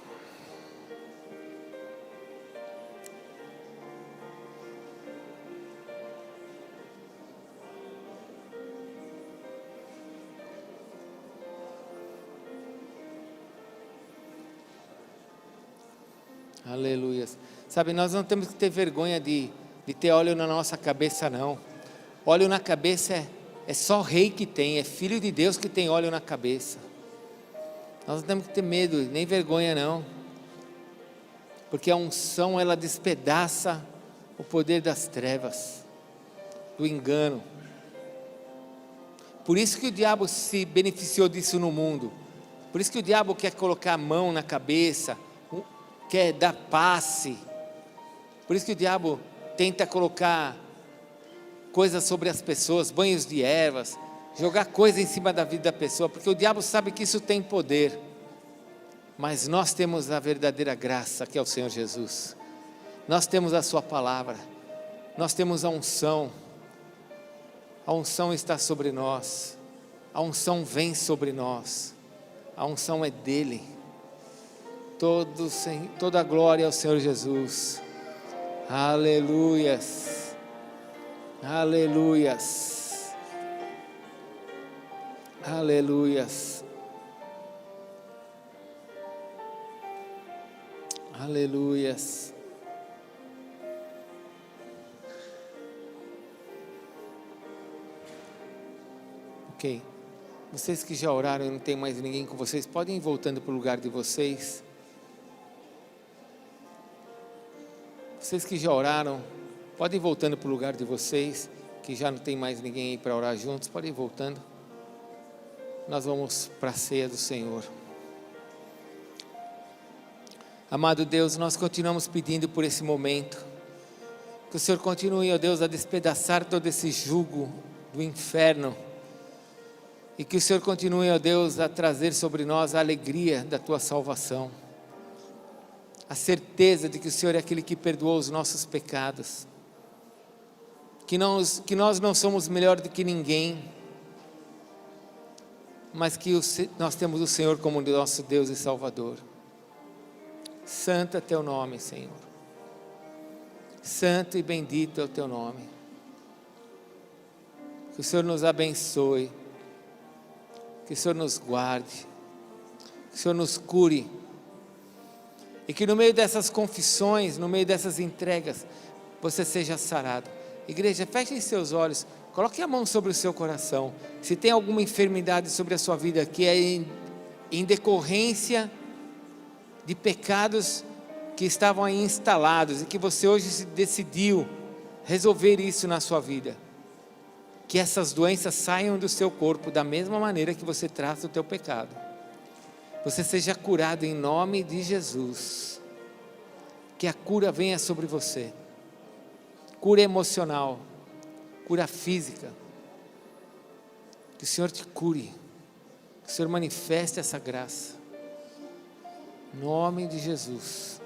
Aleluia. Sabe, nós não temos que ter vergonha de ter óleo na nossa cabeça, não. Óleo na cabeça é só rei que tem, é filho de Deus que tem óleo na cabeça. Nós não temos que ter medo, nem vergonha, não. Porque a unção, ela despedaça o poder das trevas, do engano. Por isso que o diabo se beneficiou disso no mundo. Por isso que o diabo quer colocar a mão na cabeça, quer dar passe. Por isso que o diabo tenta colocar coisas sobre as pessoas, banhos de ervas, jogar coisa em cima da vida da pessoa, porque o diabo sabe que isso tem poder. Mas nós temos a verdadeira graça, que é o Senhor Jesus. Nós temos a sua palavra. Nós temos a unção. A unção está sobre nós. A unção vem sobre nós. A unção é dele. Toda a glória ao Senhor Jesus. Aleluias. Aleluias. Aleluias. Aleluias. Ok. Vocês que já oraram e não tem mais ninguém com vocês, podem ir voltando para o lugar de vocês. Vocês que já oraram, podem ir voltando para o lugar de vocês, que já não tem mais ninguém aí para orar juntos, podem ir voltando. Nós vamos para a ceia do Senhor. Amado Deus, nós continuamos pedindo por esse momento, que o Senhor continue, ó Deus, a despedaçar todo esse jugo do inferno, e que o Senhor continue, ó Deus, a trazer sobre nós a alegria da Tua salvação, a certeza de que o Senhor é aquele que perdoou os nossos pecados, que nós não somos melhor do que ninguém, mas que nós temos o Senhor como nosso Deus e Salvador. Santo é Teu nome, Senhor. Santo e bendito é o Teu nome. Que o Senhor nos abençoe. Que o Senhor nos guarde. Que o Senhor nos cure. E que no meio dessas confissões, no meio dessas entregas, você seja sarado. Igreja, feche seus olhos. Coloque a mão sobre o seu coração. Se tem alguma enfermidade sobre a sua vida que é em decorrência de pecados que estavam aí instalados e que você hoje decidiu resolver isso na sua vida, que essas doenças saiam do seu corpo da mesma maneira que você trata o teu pecado. Você seja curado em nome de Jesus. Que a cura venha sobre você. Cura emocional, cura física. Que o Senhor te cure. Que o Senhor manifeste essa graça. Em nome de Jesus.